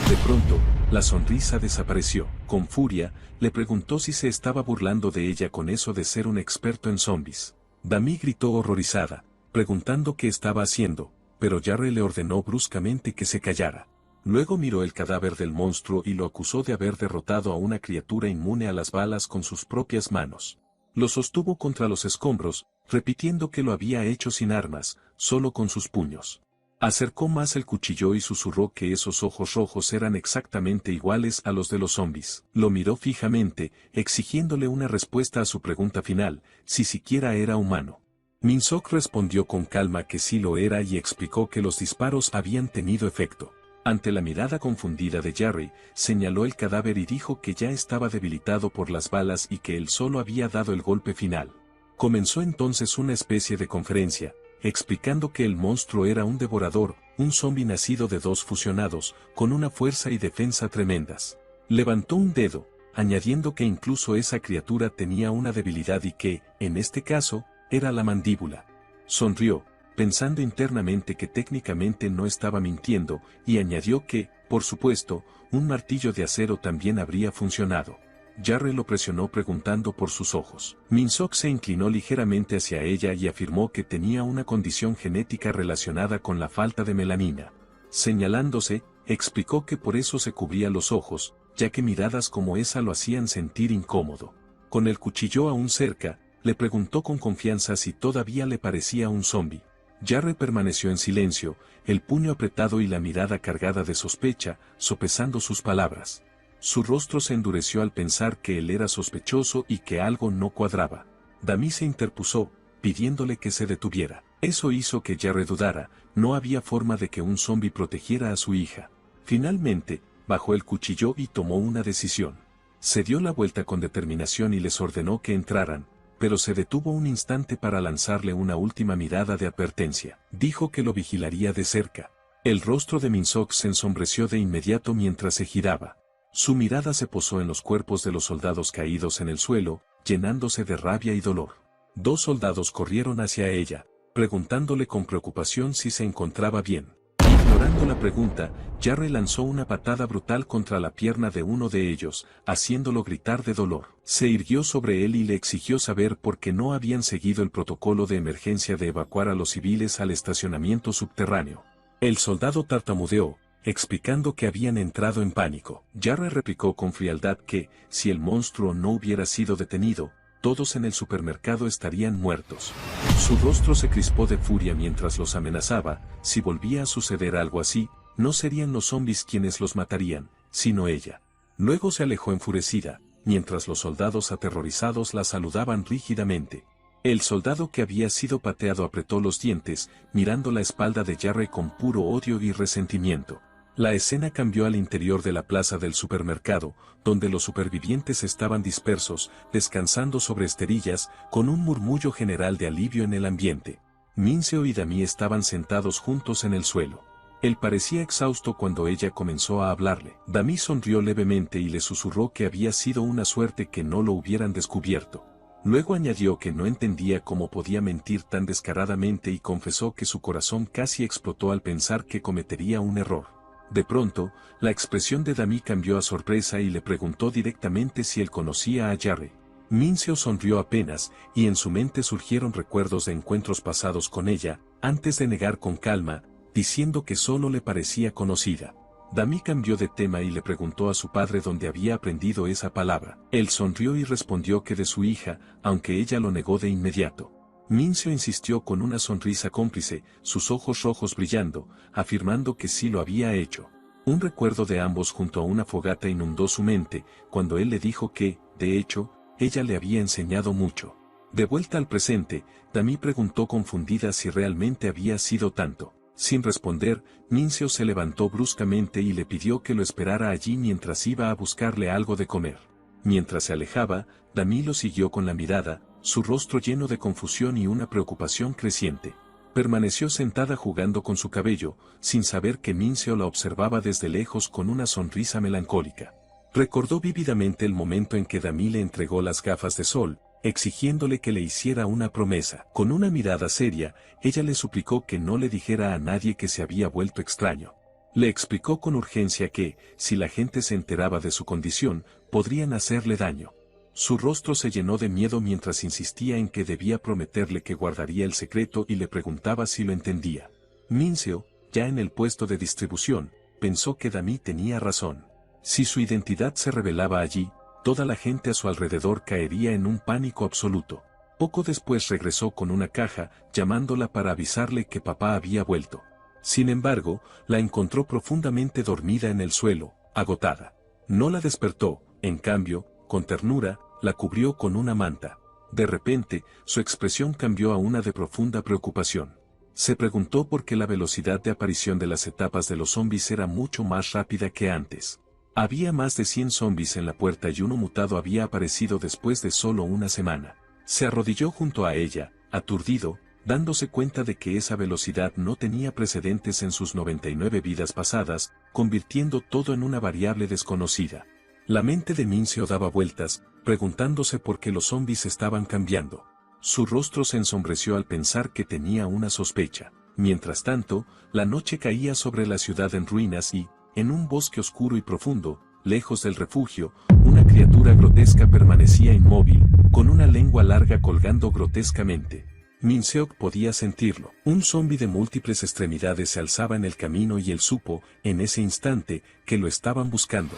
De pronto, la sonrisa desapareció. Con furia, le preguntó si se estaba burlando de ella con eso de ser un experto en zombis. Dami gritó horrorizada, preguntando qué estaba haciendo, pero Jarre le ordenó bruscamente que se callara. Luego miró el cadáver del monstruo y lo acusó de haber derrotado a una criatura inmune a las balas con sus propias manos. Lo sostuvo contra los escombros, repitiendo que lo había hecho sin armas, solo con sus puños. Acercó más el cuchillo y susurró que esos ojos rojos eran exactamente iguales a los de los zombis. Lo miró fijamente, exigiéndole una respuesta a su pregunta final, si siquiera era humano. Minseok respondió con calma que sí lo era y explicó que los disparos habían tenido efecto. Ante la mirada confundida de Jarre, señaló el cadáver y dijo que ya estaba debilitado por las balas y que él solo había dado el golpe final. Comenzó entonces una especie de conferencia, explicando que el monstruo era un devorador, un zombi nacido de 2 fusionados, con una fuerza y defensa tremendas. Levantó un dedo, añadiendo que incluso esa criatura tenía una debilidad y que, en este caso, era la mandíbula. Sonrió, pensando internamente que técnicamente no estaba mintiendo, y añadió que, por supuesto, un martillo de acero también habría funcionado. Jarre lo presionó preguntando por sus ojos. Min-sok se inclinó ligeramente hacia ella y afirmó que tenía una condición genética relacionada con la falta de melanina. Señalándose, explicó que por eso se cubría los ojos, ya que miradas como esa lo hacían sentir incómodo. Con el cuchillo aún cerca, le preguntó con confianza si todavía le parecía un zombi. Jarre permaneció en silencio, el puño apretado y la mirada cargada de sospecha, sopesando sus palabras. Su rostro se endureció al pensar que él era sospechoso y que algo no cuadraba. Dami se interpuso, pidiéndole que se detuviera. Eso hizo que Jarre dudara, no había forma de que un zombi protegiera a su hija. Finalmente, bajó el cuchillo y tomó una decisión. Se dio la vuelta con determinación y les ordenó que entraran, pero se detuvo un instante para lanzarle una última mirada de advertencia. Dijo que lo vigilaría de cerca. El rostro de Min-sok se ensombreció de inmediato mientras se giraba. Su mirada se posó en los cuerpos de los soldados caídos en el suelo, llenándose de rabia y dolor. 2 soldados corrieron hacia ella, preguntándole con preocupación si se encontraba bien. Ignorando la pregunta, Jarre lanzó una patada brutal contra la pierna de uno de ellos, haciéndolo gritar de dolor. Se irguió sobre él y le exigió saber por qué no habían seguido el protocolo de emergencia de evacuar a los civiles al estacionamiento subterráneo. El soldado tartamudeó, explicando que habían entrado en pánico. Jarre replicó con frialdad que, si el monstruo no hubiera sido detenido, todos en el supermercado estarían muertos. Su rostro se crispó de furia mientras los amenazaba, si volvía a suceder algo así, no serían los zombis quienes los matarían, sino ella. Luego se alejó enfurecida, mientras los soldados aterrorizados la saludaban rígidamente. El soldado que había sido pateado apretó los dientes, mirando la espalda de Jarre con puro odio y resentimiento. La escena cambió al interior de la plaza del supermercado, donde los supervivientes estaban dispersos, descansando sobre esterillas, con un murmullo general de alivio en el ambiente. Min-seo y Dami estaban sentados juntos en el suelo. Él parecía exhausto cuando ella comenzó a hablarle. Dami sonrió levemente y le susurró que había sido una suerte que no lo hubieran descubierto. Luego añadió que no entendía cómo podía mentir tan descaradamente y confesó que su corazón casi explotó al pensar que cometería un error. De pronto, la expresión de Dami cambió a sorpresa y le preguntó directamente si él conocía a Jarre. Min-seo sonrió apenas, y en su mente surgieron recuerdos de encuentros pasados con ella, antes de negar con calma, diciendo que solo le parecía conocida. Dami cambió de tema y le preguntó a su padre dónde había aprendido esa palabra. Él sonrió y respondió que de su hija, aunque ella lo negó de inmediato. Min-seo insistió con una sonrisa cómplice, sus ojos rojos brillando, afirmando que sí lo había hecho. Un recuerdo de ambos junto a una fogata inundó su mente, cuando él le dijo que, de hecho, ella le había enseñado mucho. De vuelta al presente, Dami preguntó confundida si realmente había sido tanto. Sin responder, Min-seo se levantó bruscamente y le pidió que lo esperara allí mientras iba a buscarle algo de comer. Mientras se alejaba, Dami lo siguió con la mirada, su rostro lleno de confusión y una preocupación creciente. Permaneció sentada jugando con su cabello, sin saber que Min-seo la observaba desde lejos con una sonrisa melancólica. Recordó vívidamente el momento en que Dami le entregó las gafas de sol, exigiéndole que le hiciera una promesa. Con una mirada seria, ella le suplicó que no le dijera a nadie que se había vuelto extraño. Le explicó con urgencia que, si la gente se enteraba de su condición, podrían hacerle daño. Su rostro se llenó de miedo mientras insistía en que debía prometerle que guardaría el secreto y le preguntaba si lo entendía. Min-seo, ya en el puesto de distribución, pensó que Dami tenía razón. Si su identidad se revelaba allí, toda la gente a su alrededor caería en un pánico absoluto. Poco después regresó con una caja, llamándola para avisarle que papá había vuelto. Sin embargo, la encontró profundamente dormida en el suelo, agotada. No la despertó, en cambio, con ternura, la cubrió con una manta. De repente, su expresión cambió a una de profunda preocupación. Se preguntó por qué la velocidad de aparición de las etapas de los zombis era mucho más rápida que antes. Había más de 100 zombis en la puerta y uno mutado había aparecido después de solo una semana. Se arrodilló junto a ella, aturdido, dándose cuenta de que esa velocidad no tenía precedentes en sus 99 vidas pasadas, convirtiendo todo en una variable desconocida. La mente de Min-seo daba vueltas, preguntándose por qué los zombis estaban cambiando. Su rostro se ensombreció al pensar que tenía una sospecha. Mientras tanto, la noche caía sobre la ciudad en ruinas y, en un bosque oscuro y profundo, lejos del refugio, una criatura grotesca permanecía inmóvil, con una lengua larga colgando grotescamente. Min-seok podía sentirlo. Un zombi de múltiples extremidades se alzaba en el camino y él supo, en ese instante, que lo estaban buscando.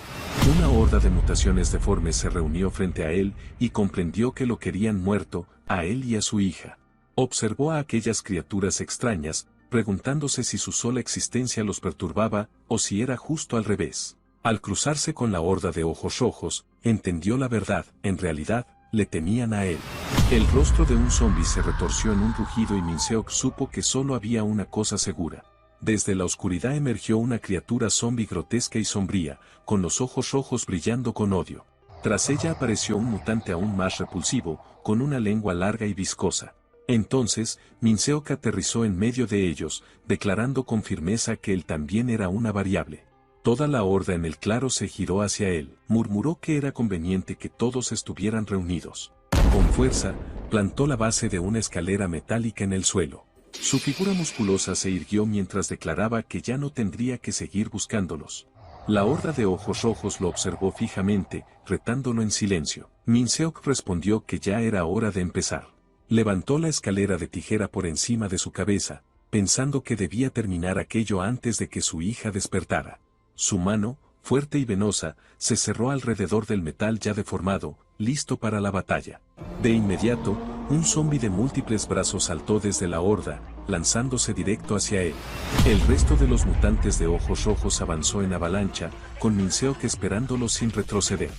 Una horda de mutaciones deformes se reunió frente a él y comprendió que lo querían muerto, a él y a su hija. Observó a aquellas criaturas extrañas, preguntándose si su sola existencia los perturbaba o si era justo al revés. Al cruzarse con la horda de ojos rojos, entendió la verdad. En realidad, le temían a él. El rostro de un zombi se retorció en un rugido y Min-seok supo que solo había una cosa segura. Desde la oscuridad emergió una criatura zombi grotesca y sombría, con los ojos rojos brillando con odio. Tras ella apareció un mutante aún más repulsivo, con una lengua larga y viscosa. Entonces, Min-seok aterrizó en medio de ellos, declarando con firmeza que él también era una variable. Toda la horda en el claro se giró hacia él. Murmuró que era conveniente que todos estuvieran reunidos. Con fuerza, plantó la base de una escalera metálica en el suelo. Su figura musculosa se irguió mientras declaraba que ya no tendría que seguir buscándolos. La horda de ojos rojos lo observó fijamente, retándolo en silencio. Min-seok respondió que ya era hora de empezar. Levantó la escalera de tijera por encima de su cabeza, pensando que debía terminar aquello antes de que su hija despertara. Su mano, fuerte y venosa, se cerró alrededor del metal ya deformado, listo para la batalla. De inmediato, un zombi de múltiples brazos saltó desde la horda, lanzándose directo hacia él. El resto de los mutantes de ojos rojos avanzó en avalancha, con Min-seok esperándolo sin retroceder.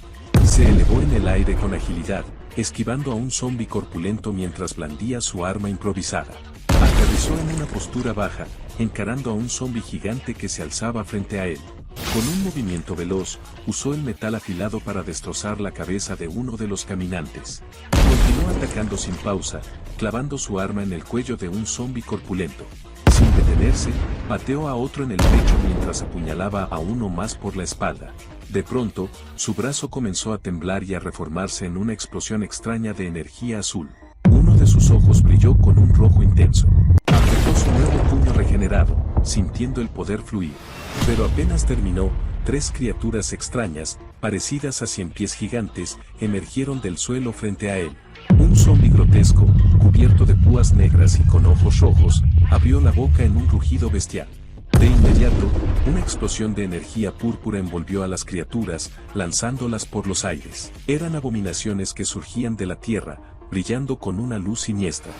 Se elevó en el aire con agilidad, esquivando a un zombi corpulento mientras blandía su arma improvisada. Aterrizó en una postura baja, encarando a un zombi gigante que se alzaba frente a él. Con un movimiento veloz, usó el metal afilado para destrozar la cabeza de uno de los caminantes. Continuó atacando sin pausa, clavando su arma en el cuello de un zombi corpulento. Sin detenerse, pateó a otro en el pecho mientras apuñalaba a uno más por la espalda. De pronto, su brazo comenzó a temblar y a reformarse en una explosión extraña de energía azul. Uno de sus ojos brilló con un rojo intenso. Apretó su nuevo puño regenerado, sintiendo el poder fluir. Pero apenas terminó, tres criaturas extrañas, parecidas a ciempiés gigantes, emergieron del suelo frente a él. Un zombi grotesco, cubierto de púas negras y con ojos rojos, abrió la boca en un rugido bestial. De inmediato, una explosión de energía púrpura envolvió a las criaturas, lanzándolas por los aires. Eran abominaciones que surgían de la tierra, brillando con una luz siniestra.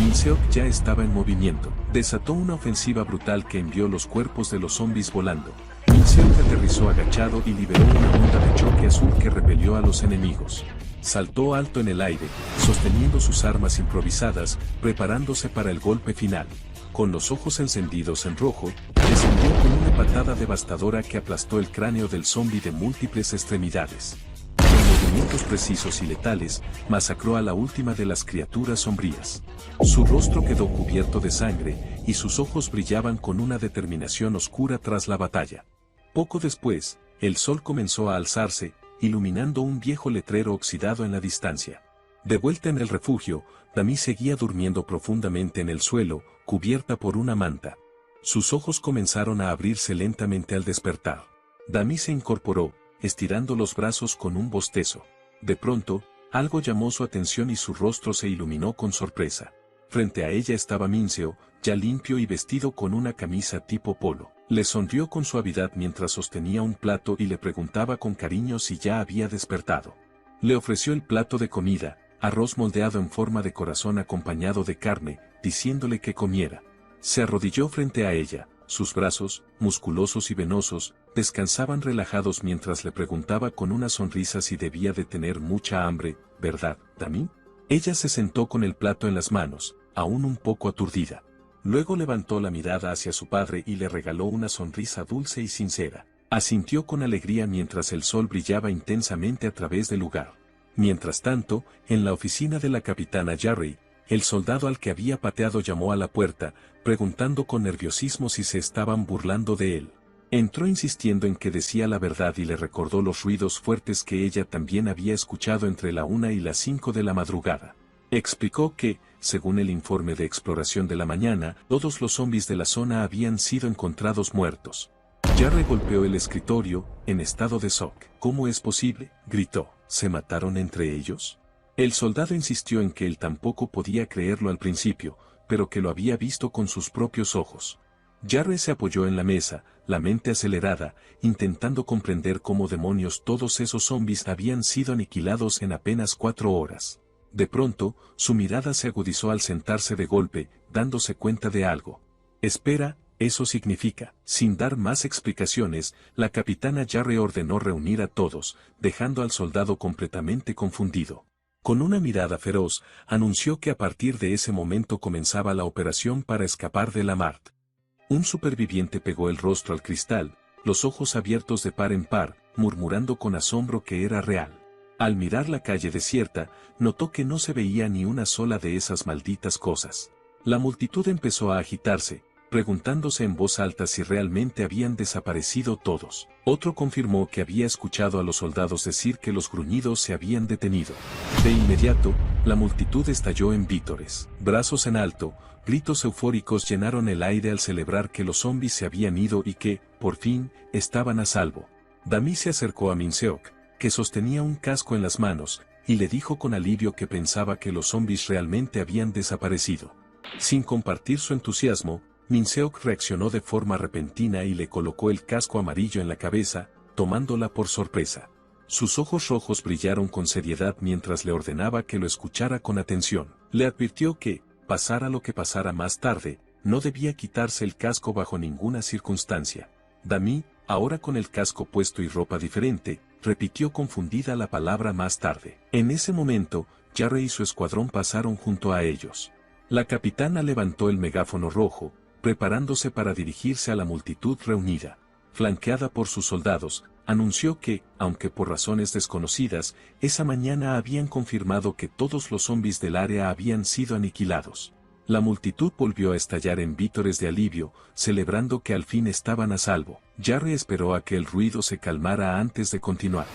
Min-seok ya estaba en movimiento. Desató una ofensiva brutal que envió los cuerpos de los zombis volando. Min-seok aterrizó agachado y liberó una onda de choque azul que repelió a los enemigos. Saltó alto en el aire, sosteniendo sus armas improvisadas, preparándose para el golpe final. Con los ojos encendidos en rojo, descendió con una patada devastadora que aplastó el cráneo del zombi de múltiples extremidades. Con movimientos precisos y letales, masacró a la última de las criaturas sombrías. Su rostro quedó cubierto de sangre, y sus ojos brillaban con una determinación oscura tras la batalla. Poco después, el sol comenzó a alzarse, iluminando un viejo letrero oxidado en la distancia. De vuelta en el refugio, Dami seguía durmiendo profundamente en el suelo, cubierta por una manta. Sus ojos comenzaron a abrirse lentamente al despertar. Dami se incorporó, estirando los brazos con un bostezo. De pronto, algo llamó su atención y su rostro se iluminó con sorpresa. Frente a ella estaba Min-seok, ya limpio y vestido con una camisa tipo polo. Le sonrió con suavidad mientras sostenía un plato y le preguntaba con cariño si ya había despertado. Le ofreció el plato de comida, arroz moldeado en forma de corazón acompañado de carne, diciéndole que comiera. Se arrodilló frente a ella, sus brazos, musculosos y venosos, descansaban relajados mientras le preguntaba con una sonrisa si debía de tener mucha hambre, ¿verdad, Dami? Ella se sentó con el plato en las manos, aún un poco aturdida. Luego levantó la mirada hacia su padre y le regaló una sonrisa dulce y sincera. Asintió con alegría mientras el sol brillaba intensamente a través del lugar. Mientras tanto, en la oficina de la capitana Jarry, el soldado al que había pateado llamó a la puerta, preguntando con nerviosismo si se estaban burlando de él. Entró insistiendo en que decía la verdad y le recordó los ruidos fuertes que ella también había escuchado entre la 1 y las 5 de la madrugada. Explicó que, según el informe de exploración de la mañana, todos los zombies de la zona habían sido encontrados muertos. Jarre golpeó el escritorio, en estado de shock. ¿Cómo es posible?, gritó. ¿Se mataron entre ellos? El soldado insistió en que él tampoco podía creerlo al principio, pero que lo había visto con sus propios ojos. Jarre se apoyó en la mesa, la mente acelerada, intentando comprender cómo demonios todos esos zombies habían sido aniquilados en apenas 4 horas. De pronto, su mirada se agudizó al sentarse de golpe, dándose cuenta de algo. Espera, eso significa. Sin dar más explicaciones, la capitana Jarre ordenó reunir a todos, dejando al soldado completamente confundido. Con una mirada feroz, anunció que a partir de ese momento comenzaba la operación para escapar de la Mart. Un superviviente pegó el rostro al cristal, los ojos abiertos de par en par, murmurando con asombro que era real. Al mirar la calle desierta, notó que no se veía ni una sola de esas malditas cosas. La multitud empezó a agitarse, preguntándose en voz alta si realmente habían desaparecido todos. Otro confirmó que había escuchado a los soldados decir que los gruñidos se habían detenido. De inmediato, la multitud estalló en vítores. Brazos en alto, gritos eufóricos llenaron el aire al celebrar que los zombies se habían ido y que, por fin, estaban a salvo. Dami se acercó a Minseok, que sostenía un casco en las manos, y le dijo con alivio que pensaba que los zombies realmente habían desaparecido. Sin compartir su entusiasmo, Minseok reaccionó de forma repentina y le colocó el casco amarillo en la cabeza, tomándola por sorpresa. Sus ojos rojos brillaron con seriedad mientras le ordenaba que lo escuchara con atención. Le advirtió que, pasara lo que pasara más tarde, no debía quitarse el casco bajo ninguna circunstancia. Dami, ahora con el casco puesto y ropa diferente, repitió confundida la palabra más tarde. En ese momento, Jarre y su escuadrón pasaron junto a ellos. La capitana levantó el megáfono rojo, preparándose para dirigirse a la multitud reunida. Flanqueada por sus soldados, anunció que, aunque por razones desconocidas, esa mañana habían confirmado que todos los zombies del área habían sido aniquilados. La multitud volvió a estallar en vítores de alivio, celebrando que al fin estaban a salvo. Jarre esperó a que el ruido se calmara antes de continuar.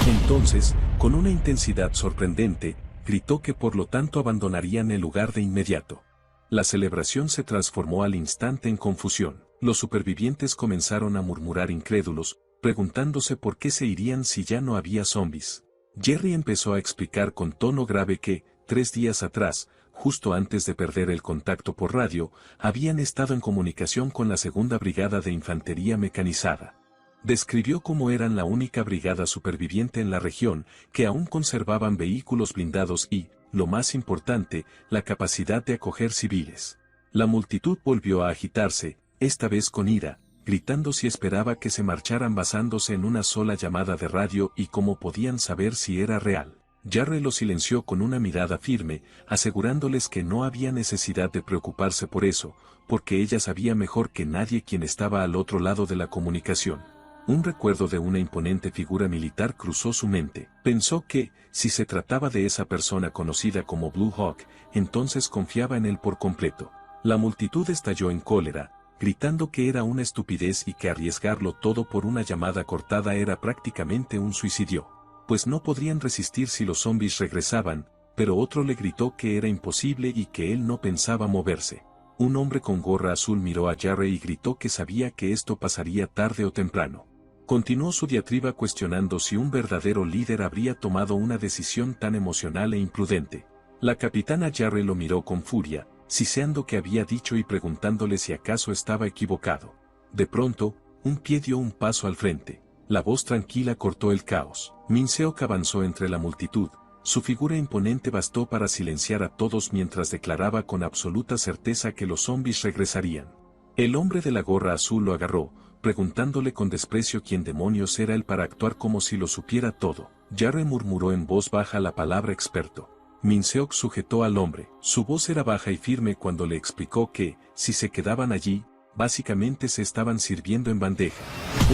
Entonces, con una intensidad sorprendente, gritó que por lo tanto abandonarían el lugar de inmediato. La celebración se transformó al instante en confusión. Los supervivientes comenzaron a murmurar incrédulos, preguntándose por qué se irían si ya no había zombies. Jerry empezó a explicar con tono grave que, 3 días atrás, justo antes de perder el contacto por radio, habían estado en comunicación con la Segunda Brigada de Infantería Mecanizada. Describió cómo eran la única brigada superviviente en la región, que aún conservaban vehículos blindados y, lo más importante, la capacidad de acoger civiles. La multitud volvió a agitarse, esta vez con ira, gritando si esperaba que se marcharan basándose en una sola llamada de radio y cómo podían saber si era real. Jarre lo silenció con una mirada firme, asegurándoles que no había necesidad de preocuparse por eso, porque ella sabía mejor que nadie quién estaba al otro lado de la comunicación. Un recuerdo de una imponente figura militar cruzó su mente. Pensó que, si se trataba de esa persona conocida como Blue Hawk, entonces confiaba en él por completo. La multitud estalló en cólera, gritando que era una estupidez y que arriesgarlo todo por una llamada cortada era prácticamente un suicidio, pues no podrían resistir si los zombies regresaban, pero otro le gritó que era imposible y que él no pensaba moverse. Un hombre con gorra azul miró a Jarre y gritó que sabía que esto pasaría tarde o temprano. Continuó su diatriba cuestionando si un verdadero líder habría tomado una decisión tan emocional e imprudente. La capitana Jarre lo miró con furia, siseando qué había dicho y preguntándole si acaso estaba equivocado. De pronto, un pie dio un paso al frente. La voz tranquila cortó el caos. Minseok avanzó entre la multitud. Su figura imponente bastó para silenciar a todos mientras declaraba con absoluta certeza que los zombies regresarían. El hombre de la gorra azul lo agarró, preguntándole con desprecio quién demonios era él para actuar como si lo supiera todo. Jarre murmuró en voz baja la palabra experto. Minseok sujetó al hombre. Su voz era baja y firme cuando le explicó que, si se quedaban allí, básicamente se estaban sirviendo en bandeja.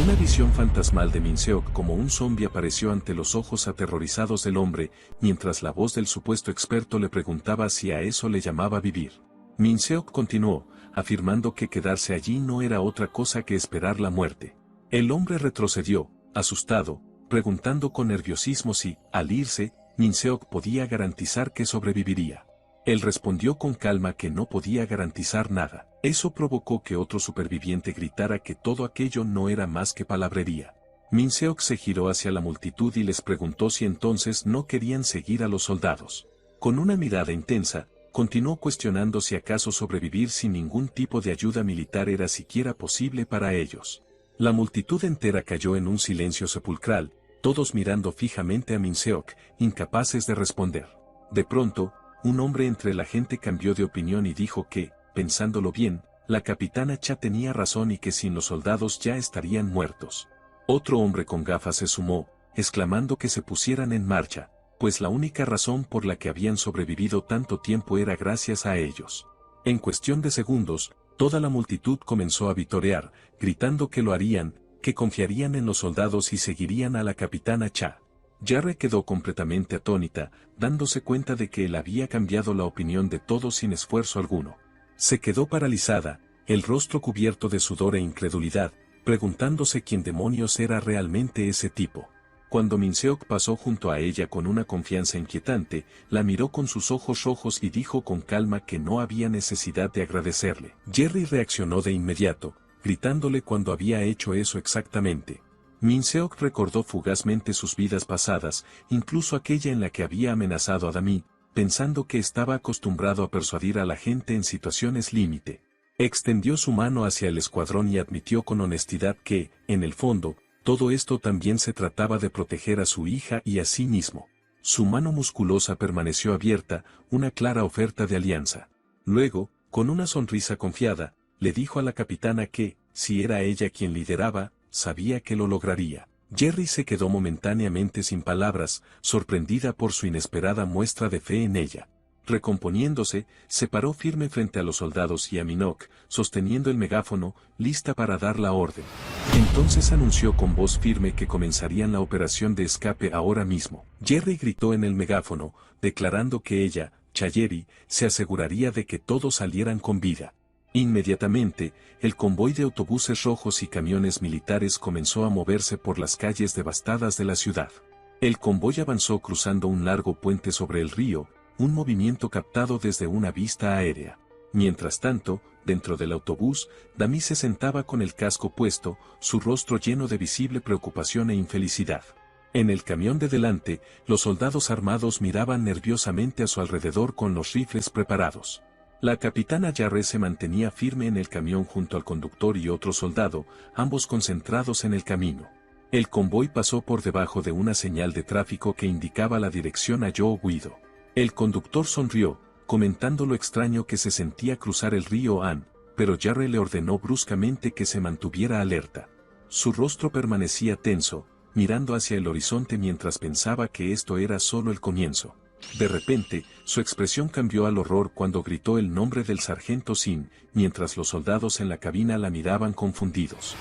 Una visión fantasmal de Minseok como un zombi apareció ante los ojos aterrorizados del hombre, mientras la voz del supuesto experto le preguntaba si a eso le llamaba vivir. Minseok continuó, afirmando que quedarse allí no era otra cosa que esperar la muerte. El hombre retrocedió, asustado, preguntando con nerviosismo si, al irse, Minseok podía garantizar que sobreviviría. Él respondió con calma que no podía garantizar nada. Eso provocó que otro superviviente gritara que todo aquello no era más que palabrería. Min Seok se giró hacia la multitud y les preguntó si entonces no querían seguir a los soldados. Con una mirada intensa, continuó cuestionando si acaso sobrevivir sin ningún tipo de ayuda militar era siquiera posible para ellos. La multitud entera cayó en un silencio sepulcral, todos mirando fijamente a Min Seok, incapaces de responder. De pronto, un hombre entre la gente cambió de opinión y dijo que, pensándolo bien, la capitana Cha tenía razón y que sin los soldados ya estarían muertos. Otro hombre con gafas se sumó, exclamando que se pusieran en marcha, pues la única razón por la que habían sobrevivido tanto tiempo era gracias a ellos. En cuestión de segundos, toda la multitud comenzó a vitorear, gritando que lo harían, que confiarían en los soldados y seguirían a la capitana Cha. Jarre quedó completamente atónita, dándose cuenta de que él había cambiado la opinión de todos sin esfuerzo alguno. Se quedó paralizada, el rostro cubierto de sudor e incredulidad, preguntándose quién demonios era realmente ese tipo. Cuando Min Seok pasó junto a ella con una confianza inquietante, la miró con sus ojos rojos y dijo con calma que no había necesidad de agradecerle. Jerry reaccionó de inmediato, gritándole cuando había hecho eso exactamente. Min Seok recordó fugazmente sus vidas pasadas, incluso aquella en la que había amenazado a Dami, pensando que estaba acostumbrado a persuadir a la gente en situaciones límite. Extendió su mano hacia el escuadrón y admitió con honestidad que, en el fondo, todo esto también se trataba de proteger a su hija y a sí mismo. Su mano musculosa permaneció abierta, una clara oferta de alianza. Luego, con una sonrisa confiada, le dijo a la capitana que, si era ella quien lideraba, sabía que lo lograría. Jerry se quedó momentáneamente sin palabras, sorprendida por su inesperada muestra de fe en ella. Recomponiéndose, se paró firme frente a los soldados y a Minok, sosteniendo el megáfono, lista para dar la orden. Entonces anunció con voz firme que comenzarían la operación de escape ahora mismo. Jerry gritó en el megáfono, declarando que ella, Chayeri, se aseguraría de que todos salieran con vida. Inmediatamente, el convoy de autobuses rojos y camiones militares comenzó a moverse por las calles devastadas de la ciudad. El convoy avanzó cruzando un largo puente sobre el río, un movimiento captado desde una vista aérea. Mientras tanto, dentro del autobús, Dami se sentaba con el casco puesto, su rostro lleno de visible preocupación e infelicidad. En el camión de delante, los soldados armados miraban nerviosamente a su alrededor con los rifles preparados. La capitana Jarre se mantenía firme en el camión junto al conductor y otro soldado, ambos concentrados en el camino. El convoy pasó por debajo de una señal de tráfico que indicaba la dirección a Yo Guido. El conductor sonrió, comentando lo extraño que se sentía cruzar el río Han, pero Jarre le ordenó bruscamente que se mantuviera alerta. Su rostro permanecía tenso, mirando hacia el horizonte mientras pensaba que esto era solo el comienzo. De repente, su expresión cambió al horror cuando gritó el nombre del sargento Sin, mientras los soldados en la cabina la miraban confundidos.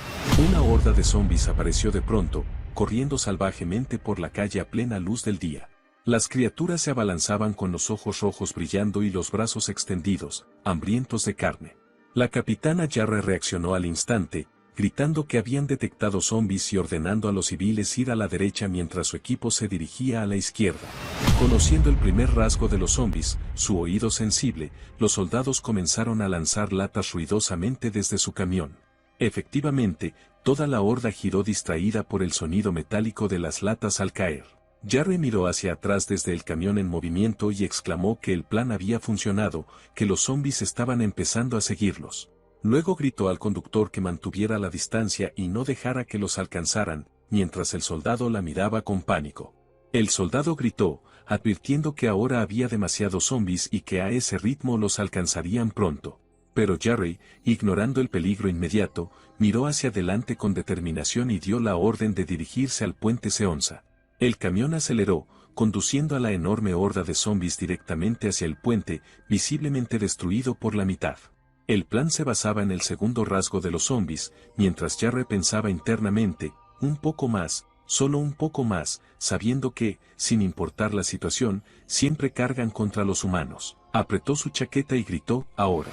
Una horda de zombies apareció de pronto, corriendo salvajemente por la calle a plena luz del día. Las criaturas se abalanzaban con los ojos rojos brillando y los brazos extendidos, hambrientos de carne. La capitana Jarre reaccionó al instante, gritando que habían detectado zombies y ordenando a los civiles ir a la derecha mientras su equipo se dirigía a la izquierda. Conociendo el primer rasgo de los zombies, su oído sensible, los soldados comenzaron a lanzar latas ruidosamente desde su camión. Efectivamente, toda la horda giró distraída por el sonido metálico de las latas al caer. Jarre miró hacia atrás desde el camión en movimiento y exclamó que el plan había funcionado, que los zombies estaban empezando a seguirlos. Luego gritó al conductor que mantuviera la distancia y no dejara que los alcanzaran, mientras el soldado la miraba con pánico. El soldado gritó, advirtiendo que ahora había demasiados zombies y que a ese ritmo los alcanzarían pronto. Pero Jarre, ignorando el peligro inmediato, miró hacia adelante con determinación y dio la orden de dirigirse al puente Seonsa. El camión aceleró, conduciendo a la enorme horda de zombies directamente hacia el puente, visiblemente destruido por la mitad. El plan se basaba en el segundo rasgo de los zombies, mientras Jarre pensaba internamente, un poco más, solo un poco más, sabiendo que, sin importar la situación, siempre cargan contra los humanos. Apretó su chaqueta y gritó, ahora.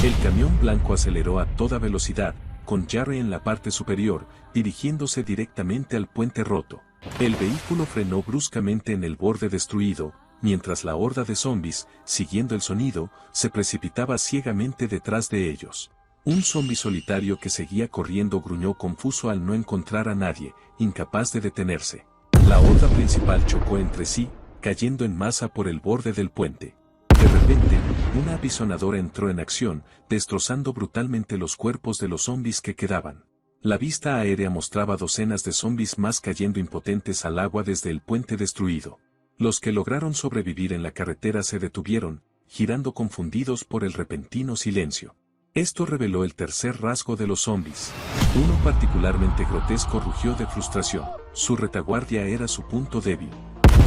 El camión blanco aceleró a toda velocidad, con Jarre en la parte superior, dirigiéndose directamente al puente roto. El vehículo frenó bruscamente en el borde destruido, mientras la horda de zombies, siguiendo el sonido, se precipitaba ciegamente detrás de ellos. Un zombi solitario que seguía corriendo gruñó confuso al no encontrar a nadie, incapaz de detenerse. La horda principal chocó entre sí, cayendo en masa por el borde del puente. De repente, una apisonadora entró en acción, destrozando brutalmente los cuerpos de los zombies que quedaban. La vista aérea mostraba docenas de zombies más cayendo impotentes al agua desde el puente destruido. Los que lograron sobrevivir en la carretera se detuvieron, girando confundidos por el repentino silencio. Esto reveló el tercer rasgo de los zombies. Uno particularmente grotesco rugió de frustración. Su retaguardia era su punto débil.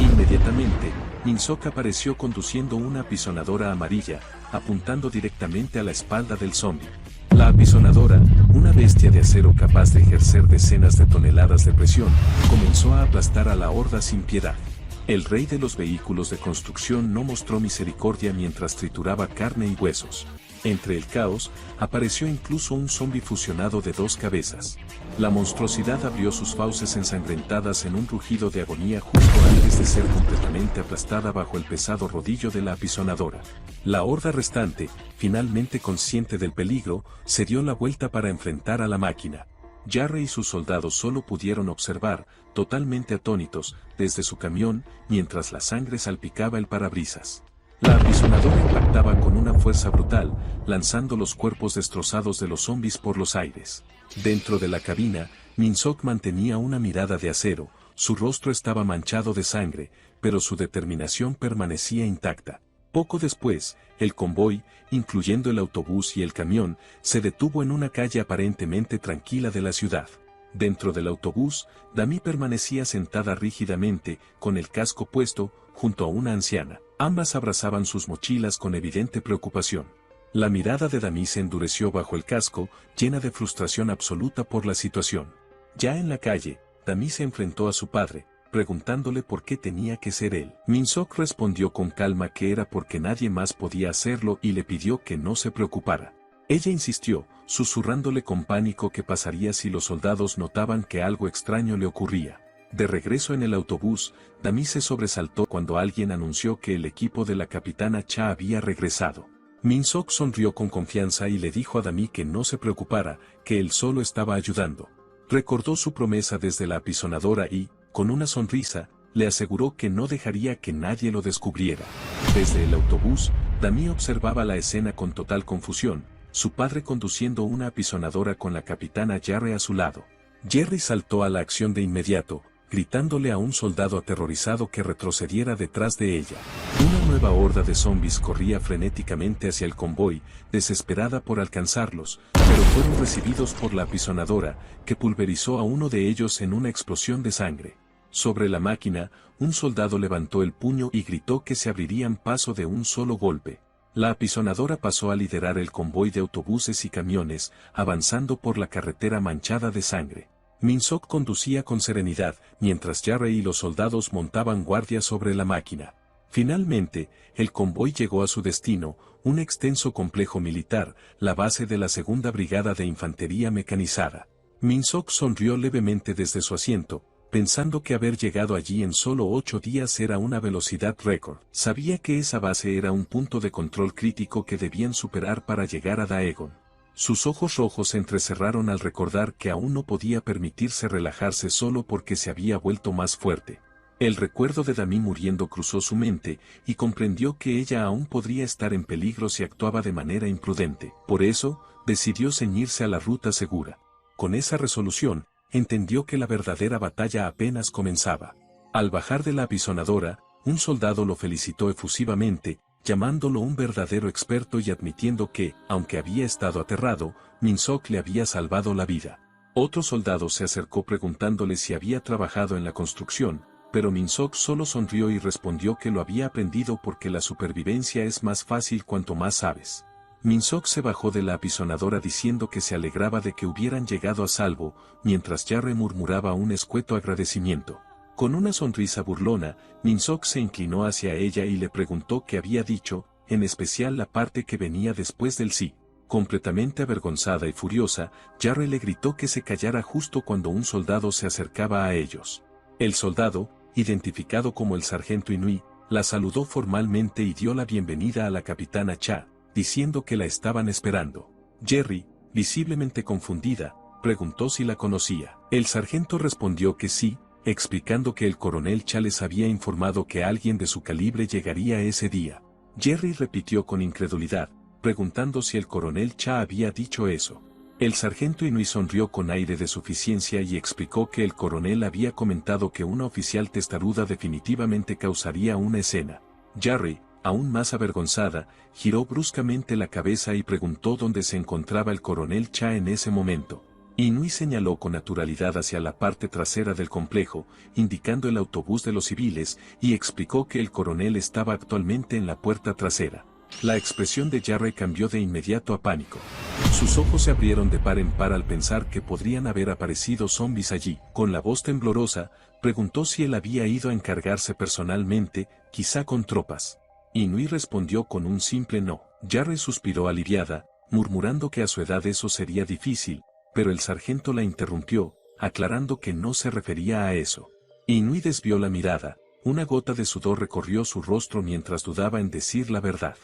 Inmediatamente, Minsock apareció conduciendo una apisonadora amarilla, apuntando directamente a la espalda del zombi. La apisonadora, una bestia de acero capaz de ejercer decenas de toneladas de presión, comenzó a aplastar a la horda sin piedad. El rey de los vehículos de construcción no mostró misericordia mientras trituraba carne y huesos. Entre el caos, apareció incluso un zombi fusionado de 2 cabezas. La monstruosidad abrió sus fauces ensangrentadas en un rugido de agonía justo antes de ser completamente aplastada bajo el pesado rodillo de la apisonadora. La horda restante, finalmente consciente del peligro, se dio la vuelta para enfrentar a la máquina. Jarre y sus soldados solo pudieron observar, totalmente atónitos, desde su camión, mientras la sangre salpicaba el parabrisas. La apisonadora impactaba con una fuerza brutal, lanzando los cuerpos destrozados de los zombies por los aires. Dentro de la cabina, Minsock mantenía una mirada de acero, su rostro estaba manchado de sangre, pero su determinación permanecía intacta. Poco después, el convoy, incluyendo el autobús y el camión, se detuvo en una calle aparentemente tranquila de la ciudad. Dentro del autobús, Dami permanecía sentada rígidamente, con el casco puesto, junto a una anciana. Ambas abrazaban sus mochilas con evidente preocupación. La mirada de Dami se endureció bajo el casco, llena de frustración absoluta por la situación. Ya en la calle, Dami se enfrentó a su padre, preguntándole por qué tenía que ser él. Minsock respondió con calma que era porque nadie más podía hacerlo y le pidió que no se preocupara. Ella insistió, susurrándole con pánico qué pasaría si los soldados notaban que algo extraño le ocurría. De regreso en el autobús, Dami se sobresaltó cuando alguien anunció que el equipo de la capitana Cha había regresado. Minsock sonrió con confianza y le dijo a Dami que no se preocupara, que él solo estaba ayudando. Recordó su promesa desde la apisonadora y, con una sonrisa, le aseguró que no dejaría que nadie lo descubriera. Desde el autobús, Dami observaba la escena con total confusión, su padre conduciendo una apisonadora con la capitana Jarre a su lado. Jerry saltó a la acción de inmediato, gritándole a un soldado aterrorizado que retrocediera detrás de ella. Una nueva horda de zombies corría frenéticamente hacia el convoy, desesperada por alcanzarlos, pero fueron recibidos por la apisonadora, que pulverizó a uno de ellos en una explosión de sangre. Sobre la máquina, un soldado levantó el puño y gritó que se abrirían paso de un solo golpe. La apisonadora pasó a liderar el convoy de autobuses y camiones, avanzando por la carretera manchada de sangre. Minsock conducía con serenidad, mientras Jarre y los soldados montaban guardia sobre la máquina. Finalmente, el convoy llegó a su destino, un extenso complejo militar, la base de la Segunda Brigada de Infantería Mecanizada. Minsock sonrió levemente desde su asiento, pensando que haber llegado allí en solo 8 días era una velocidad récord. Sabía que esa base era un punto de control crítico que debían superar para llegar a Daegon. Sus ojos rojos se entrecerraron al recordar que aún no podía permitirse relajarse solo porque se había vuelto más fuerte. El recuerdo de Dami muriendo cruzó su mente, y comprendió que ella aún podría estar en peligro si actuaba de manera imprudente. Por eso, decidió ceñirse a la ruta segura. Con esa resolución, entendió que la verdadera batalla apenas comenzaba. Al bajar de la apisonadora, un soldado lo felicitó efusivamente, llamándolo un verdadero experto y admitiendo que, aunque había estado aterrado, Minsock le había salvado la vida. Otro soldado se acercó preguntándole si había trabajado en la construcción, pero Minsock solo sonrió y respondió que lo había aprendido porque la supervivencia es más fácil cuanto más sabes. Minsock se bajó de la apisonadora diciendo que se alegraba de que hubieran llegado a salvo, mientras Jarre murmuraba un escueto agradecimiento. Con una sonrisa burlona, Minsock se inclinó hacia ella y le preguntó qué había dicho, en especial la parte que venía después del sí. Completamente avergonzada y furiosa, Jarre le gritó que se callara justo cuando un soldado se acercaba a ellos. El soldado, identificado como el sargento Inui, la saludó formalmente y dio la bienvenida a la capitana Cha, diciendo que la estaban esperando. Jerry, visiblemente confundida, preguntó si la conocía. El sargento respondió que sí, explicando que el coronel Cha les había informado que alguien de su calibre llegaría ese día. Jerry repitió con incredulidad, preguntando si el coronel Cha había dicho eso. El sargento Inui sonrió con aire de suficiencia y explicó que el coronel había comentado que una oficial testaruda definitivamente causaría una escena. Jerry, aún más avergonzada, giró bruscamente la cabeza y preguntó dónde se encontraba el coronel Cha en ese momento. Inui señaló con naturalidad hacia la parte trasera del complejo, indicando el autobús de los civiles, y explicó que el coronel estaba actualmente en la puerta trasera. La expresión de Jerry cambió de inmediato a pánico. Sus ojos se abrieron de par en par al pensar que podrían haber aparecido zombies allí. Con la voz temblorosa, preguntó si él había ido a encargarse personalmente, quizá con tropas. Inui respondió con un simple no. Jerry suspiró aliviada, murmurando que a su edad eso sería difícil, pero el sargento la interrumpió, aclarando que no se refería a eso. Inui desvió la mirada, una gota de sudor recorrió su rostro mientras dudaba en decir la verdad.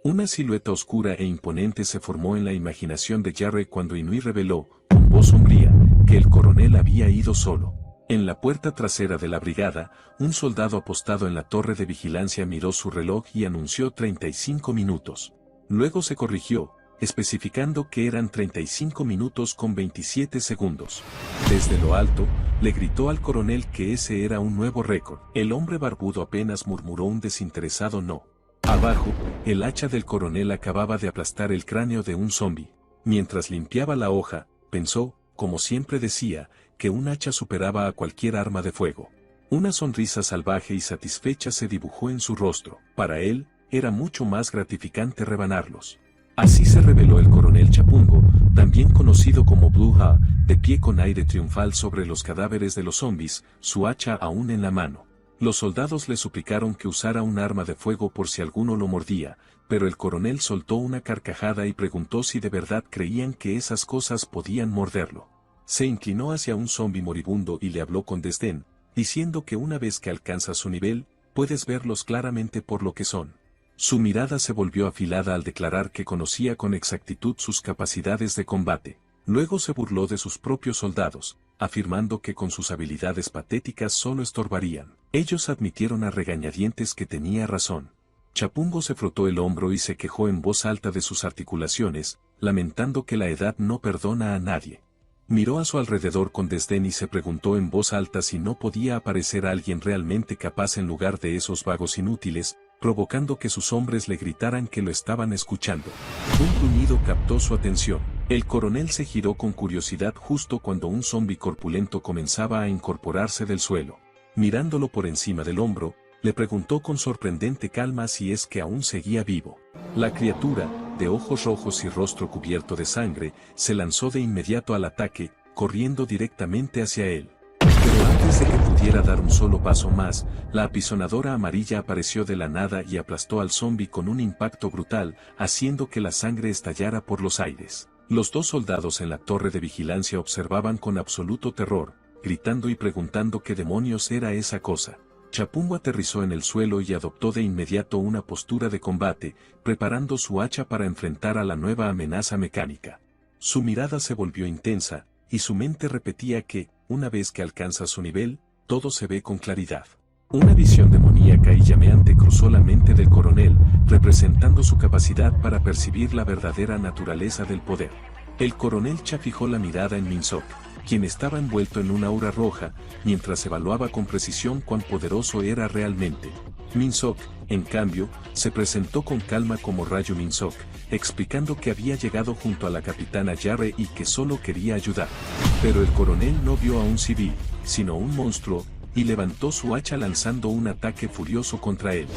Una silueta oscura e imponente se formó en la imaginación de Jerry cuando Inui reveló, con voz sombría, que el coronel había ido solo. En la puerta trasera de la brigada, un soldado apostado en la torre de vigilancia miró su reloj y anunció 35 minutos. Luego se corrigió, especificando que eran 35 minutos con 27 segundos. Desde lo alto, le gritó al coronel que ese era un nuevo récord. El hombre barbudo apenas murmuró un desinteresado no. Abajo, el hacha del coronel acababa de aplastar el cráneo de un zombi. Mientras limpiaba la hoja, pensó, como siempre decía, que un hacha superaba a cualquier arma de fuego. Una sonrisa salvaje y satisfecha se dibujó en su rostro. Para él, era mucho más gratificante rebanarlos. Así se reveló el coronel Chapungo, también conocido como Blue Ha, de pie con aire triunfal sobre los cadáveres de los zombis, su hacha aún en la mano. Los soldados le suplicaron que usara un arma de fuego por si alguno lo mordía, pero el coronel soltó una carcajada y preguntó si de verdad creían que esas cosas podían morderlo. Se inclinó hacia un zombi moribundo y le habló con desdén, diciendo que una vez que alcanzas su nivel, puedes verlos claramente por lo que son. Su mirada se volvió afilada al declarar que conocía con exactitud sus capacidades de combate. Luego se burló de sus propios soldados, afirmando que con sus habilidades patéticas solo estorbarían. Ellos admitieron a regañadientes que tenía razón. Chapungo se frotó el hombro y se quejó en voz alta de sus articulaciones, lamentando que la edad no perdona a nadie. Miró a su alrededor con desdén y se preguntó en voz alta si no podía aparecer alguien realmente capaz en lugar de esos vagos inútiles, provocando que sus hombres le gritaran que lo estaban escuchando. Un gruñido captó su atención. El coronel se giró con curiosidad justo cuando un zombi corpulento comenzaba a incorporarse del suelo. Mirándolo por encima del hombro, le preguntó con sorprendente calma si es que aún seguía vivo. La criatura, de ojos rojos y rostro cubierto de sangre, se lanzó de inmediato al ataque, corriendo directamente hacia él. Pero antes de que pudiera dar un solo paso más, la apisonadora amarilla apareció de la nada y aplastó al zombi con un impacto brutal, haciendo que la sangre estallara por los aires. Los dos soldados en la torre de vigilancia observaban con absoluto terror, gritando y preguntando qué demonios era esa cosa. Chapungo aterrizó en el suelo y adoptó de inmediato una postura de combate, preparando su hacha para enfrentar a la nueva amenaza mecánica. Su mirada se volvió intensa, y su mente repetía que, una vez que alcanza su nivel, todo se ve con claridad. Una visión demoníaca y llameante cruzó la mente del coronel, representando su capacidad para percibir la verdadera naturaleza del poder. El coronel Cha fijó la mirada en Min-Sok, quien estaba envuelto en una aura roja, mientras evaluaba con precisión cuán poderoso era realmente. Min-Sok, en cambio, se presentó con calma como Rayo Min-Sok, explicando que había llegado junto a la capitana Yarre y que solo quería ayudar. Pero el coronel no vio a un civil, sino un monstruo, y levantó su hacha lanzando un ataque furioso contra él.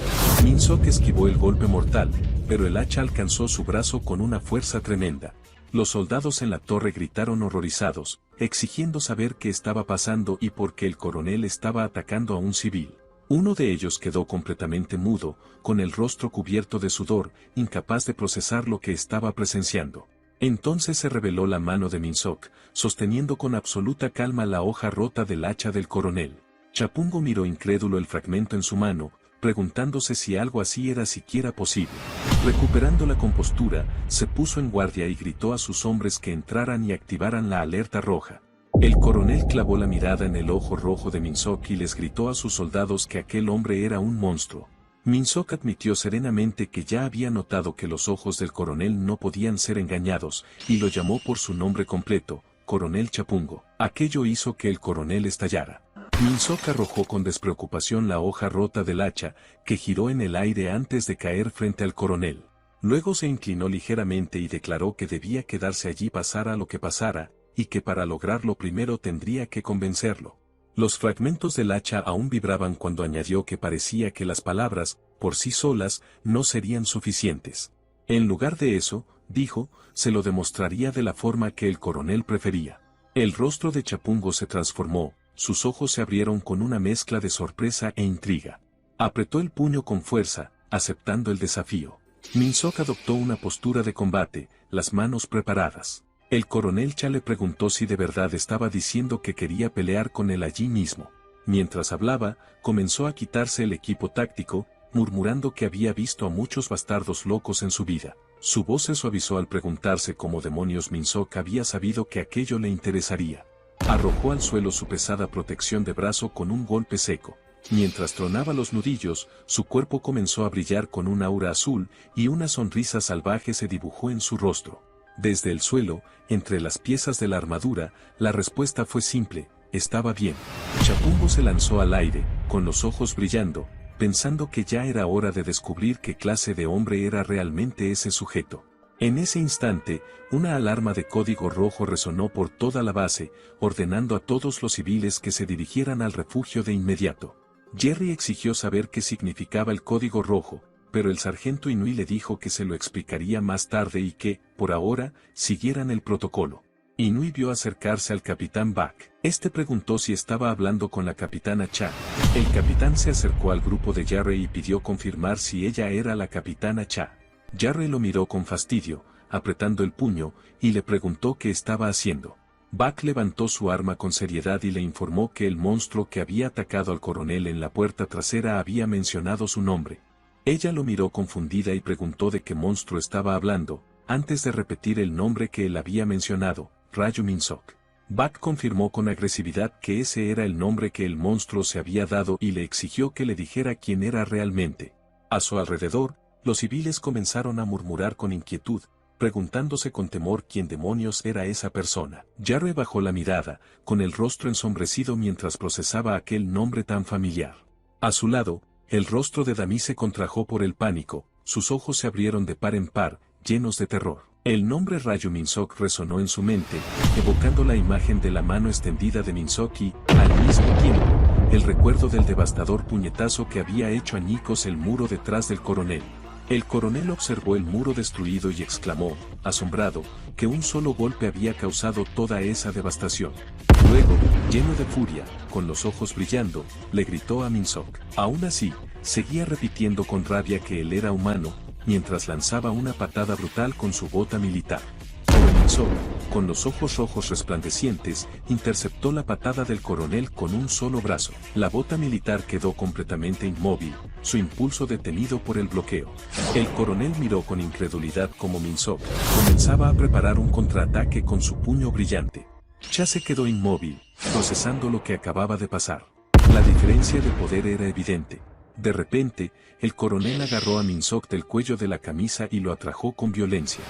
Min-Sok esquivó el golpe mortal, pero el hacha alcanzó su brazo con una fuerza tremenda. Los soldados en la torre gritaron horrorizados, exigiendo saber qué estaba pasando y por qué el coronel estaba atacando a un civil. Uno de ellos quedó completamente mudo, con el rostro cubierto de sudor, incapaz de procesar lo que estaba presenciando. Entonces se reveló la mano de Min-Sok, sosteniendo con absoluta calma la hoja rota del hacha del coronel. Chapungo miró incrédulo el fragmento en su mano, preguntándose si algo así era siquiera posible. Recuperando la compostura, se puso en guardia y gritó a sus hombres que entraran y activaran la alerta roja. El coronel clavó la mirada en el ojo rojo de Minsock y les gritó a sus soldados que aquel hombre era un monstruo. Minsock admitió serenamente que ya había notado que los ojos del coronel no podían ser engañados, y lo llamó por su nombre completo, Coronel Chapungo. Aquello hizo que el coronel estallara. Minsock arrojó con despreocupación la hoja rota del hacha, que giró en el aire antes de caer frente al coronel. Luego se inclinó ligeramente y declaró que debía quedarse allí pasara lo que pasara, y que para lograrlo primero tendría que convencerlo. Los fragmentos del hacha aún vibraban cuando añadió que parecía que las palabras, por sí solas, no serían suficientes. En lugar de eso, dijo, se lo demostraría de la forma que el coronel prefería. El rostro de Chapungo se transformó, sus ojos se abrieron con una mezcla de sorpresa e intriga. Apretó el puño con fuerza, aceptando el desafío. Minsock adoptó una postura de combate, las manos preparadas. El coronel Cha le preguntó si de verdad estaba diciendo que quería pelear con él allí mismo. Mientras hablaba, comenzó a quitarse el equipo táctico, murmurando que había visto a muchos bastardos locos en su vida. Su voz se suavizó al preguntarse cómo demonios Minsock había sabido que aquello le interesaría. Arrojó al suelo su pesada protección de brazo con un golpe seco. Mientras tronaba los nudillos, su cuerpo comenzó a brillar con un aura azul, y una sonrisa salvaje se dibujó en su rostro. Desde el suelo, entre las piezas de la armadura, la respuesta fue simple, estaba bien. Chapungo se lanzó al aire, con los ojos brillando, pensando que ya era hora de descubrir qué clase de hombre era realmente ese sujeto. En ese instante, una alarma de código rojo resonó por toda la base, ordenando a todos los civiles que se dirigieran al refugio de inmediato. Jerry exigió saber qué significaba el código rojo, pero el sargento Inui le dijo que se lo explicaría más tarde y que, por ahora, siguieran el protocolo. Inui vio acercarse al capitán Bak. Este preguntó si estaba hablando con la capitana Cha. El capitán se acercó al grupo de Jarre y pidió confirmar si ella era la capitana Cha. Jarre lo miró con fastidio, apretando el puño, y le preguntó qué estaba haciendo. Bak levantó su arma con seriedad y le informó que el monstruo que había atacado al coronel en la puerta trasera había mencionado su nombre. Ella lo miró confundida y preguntó de qué monstruo estaba hablando, antes de repetir el nombre que él había mencionado, Rayo Minsock. Bak confirmó con agresividad que ese era el nombre que el monstruo se había dado y le exigió que le dijera quién era realmente. A su alrededor, los civiles comenzaron a murmurar con inquietud, preguntándose con temor quién demonios era esa persona. Jarre bajó la mirada, con el rostro ensombrecido mientras procesaba aquel nombre tan familiar. A su lado, el rostro de Dami se contrajo por el pánico, sus ojos se abrieron de par en par, llenos de terror. El nombre Rayo Minsock resonó en su mente, evocando la imagen de la mano extendida de Minsock y, al mismo tiempo, el recuerdo del devastador puñetazo que había hecho añicos el muro detrás del coronel. El coronel observó el muro destruido y exclamó, asombrado, que un solo golpe había causado toda esa devastación. Luego, lleno de furia, con los ojos brillando, le gritó a Minsock. Aún así, seguía repitiendo con rabia que él era humano, mientras lanzaba una patada brutal con su bota militar. Pero Minsock, con los ojos rojos resplandecientes, interceptó la patada del coronel con un solo brazo. La bota militar quedó completamente inmóvil, su impulso detenido por el bloqueo. El coronel miró con incredulidad como Minsock comenzaba a preparar un contraataque con su puño brillante. Cha se quedó inmóvil, procesando lo que acababa de pasar. La diferencia de poder era evidente. De repente, el coronel agarró a Minsock del cuello de la camisa y lo atrajo con violencia.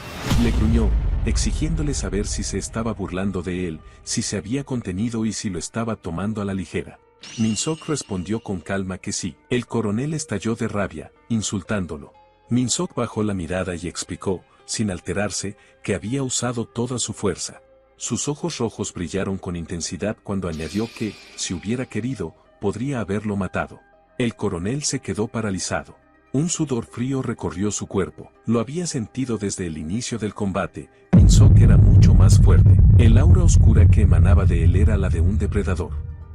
Le gruñó, exigiéndole saber si se estaba burlando de él, si se había contenido y si lo estaba tomando a la ligera. Minsock respondió con calma que sí. El coronel estalló de rabia, insultándolo. Minsock bajó la mirada y explicó, sin alterarse, que había usado toda su fuerza. Sus ojos rojos brillaron con intensidad cuando añadió que, si hubiera querido, podría haberlo matado. El coronel se quedó paralizado. Un sudor frío recorrió su cuerpo. Lo había sentido desde el inicio del combate. Minsock era mucho más fuerte. El aura oscura que emanaba de él era la de un depredador.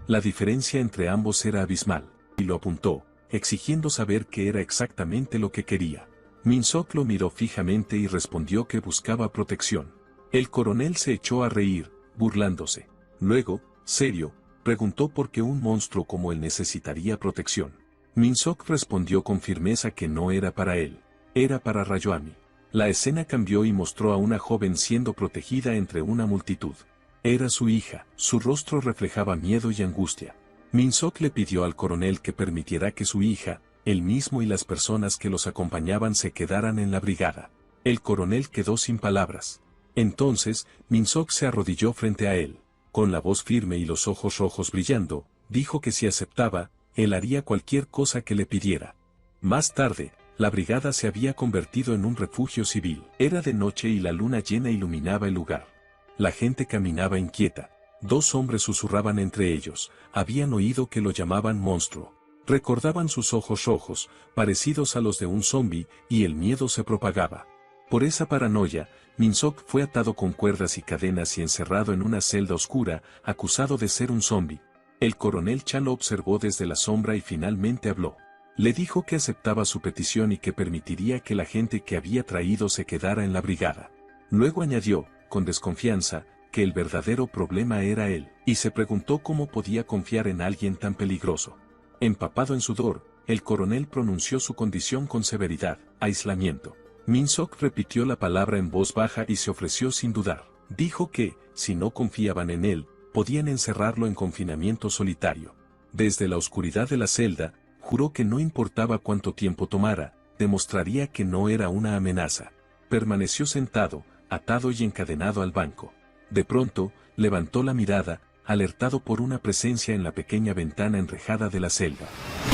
La diferencia entre ambos era abismal. Y lo apuntó, exigiendo saber qué era exactamente lo que quería. Minsock lo miró fijamente y respondió que buscaba protección. El coronel se echó a reír, burlándose. Luego, serio, preguntó por qué un monstruo como él necesitaría protección. Min-sok respondió con firmeza que no era para él, era para Rayoami. La escena cambió y mostró a una joven siendo protegida entre una multitud. Era su hija, su rostro reflejaba miedo y angustia. Min-sok le pidió al coronel que permitiera que su hija, él mismo y las personas que los acompañaban se quedaran en la brigada. El coronel quedó sin palabras. Entonces, Min-sok se arrodilló frente a él. Con la voz firme y los ojos rojos brillando, dijo que si aceptaba, él haría cualquier cosa que le pidiera. Más tarde, la brigada se había convertido en un refugio civil. Era de noche y la luna llena iluminaba el lugar. La gente caminaba inquieta. 2 hombres susurraban entre ellos, habían oído que lo llamaban monstruo. Recordaban sus ojos rojos, parecidos a los de un zombi, y el miedo se propagaba. Por esa paranoia, Min-sok fue atado con cuerdas y cadenas y encerrado en una celda oscura, acusado de ser un zombi. El coronel Cha lo observó desde la sombra y finalmente habló. Le dijo que aceptaba su petición y que permitiría que la gente que había traído se quedara en la brigada. Luego añadió, con desconfianza, que el verdadero problema era él, y se preguntó cómo podía confiar en alguien tan peligroso. Empapado en sudor, el coronel pronunció su condición con severidad: aislamiento. Min-sok repitió la palabra en voz baja y se ofreció sin dudar. Dijo que, si no confiaban en él, podían encerrarlo en confinamiento solitario. Desde la oscuridad de la celda, juró que no importaba cuánto tiempo tomara, demostraría que no era una amenaza. Permaneció sentado, atado y encadenado al banco. De pronto, levantó la mirada, alertado por una presencia en la pequeña ventana enrejada de la celda.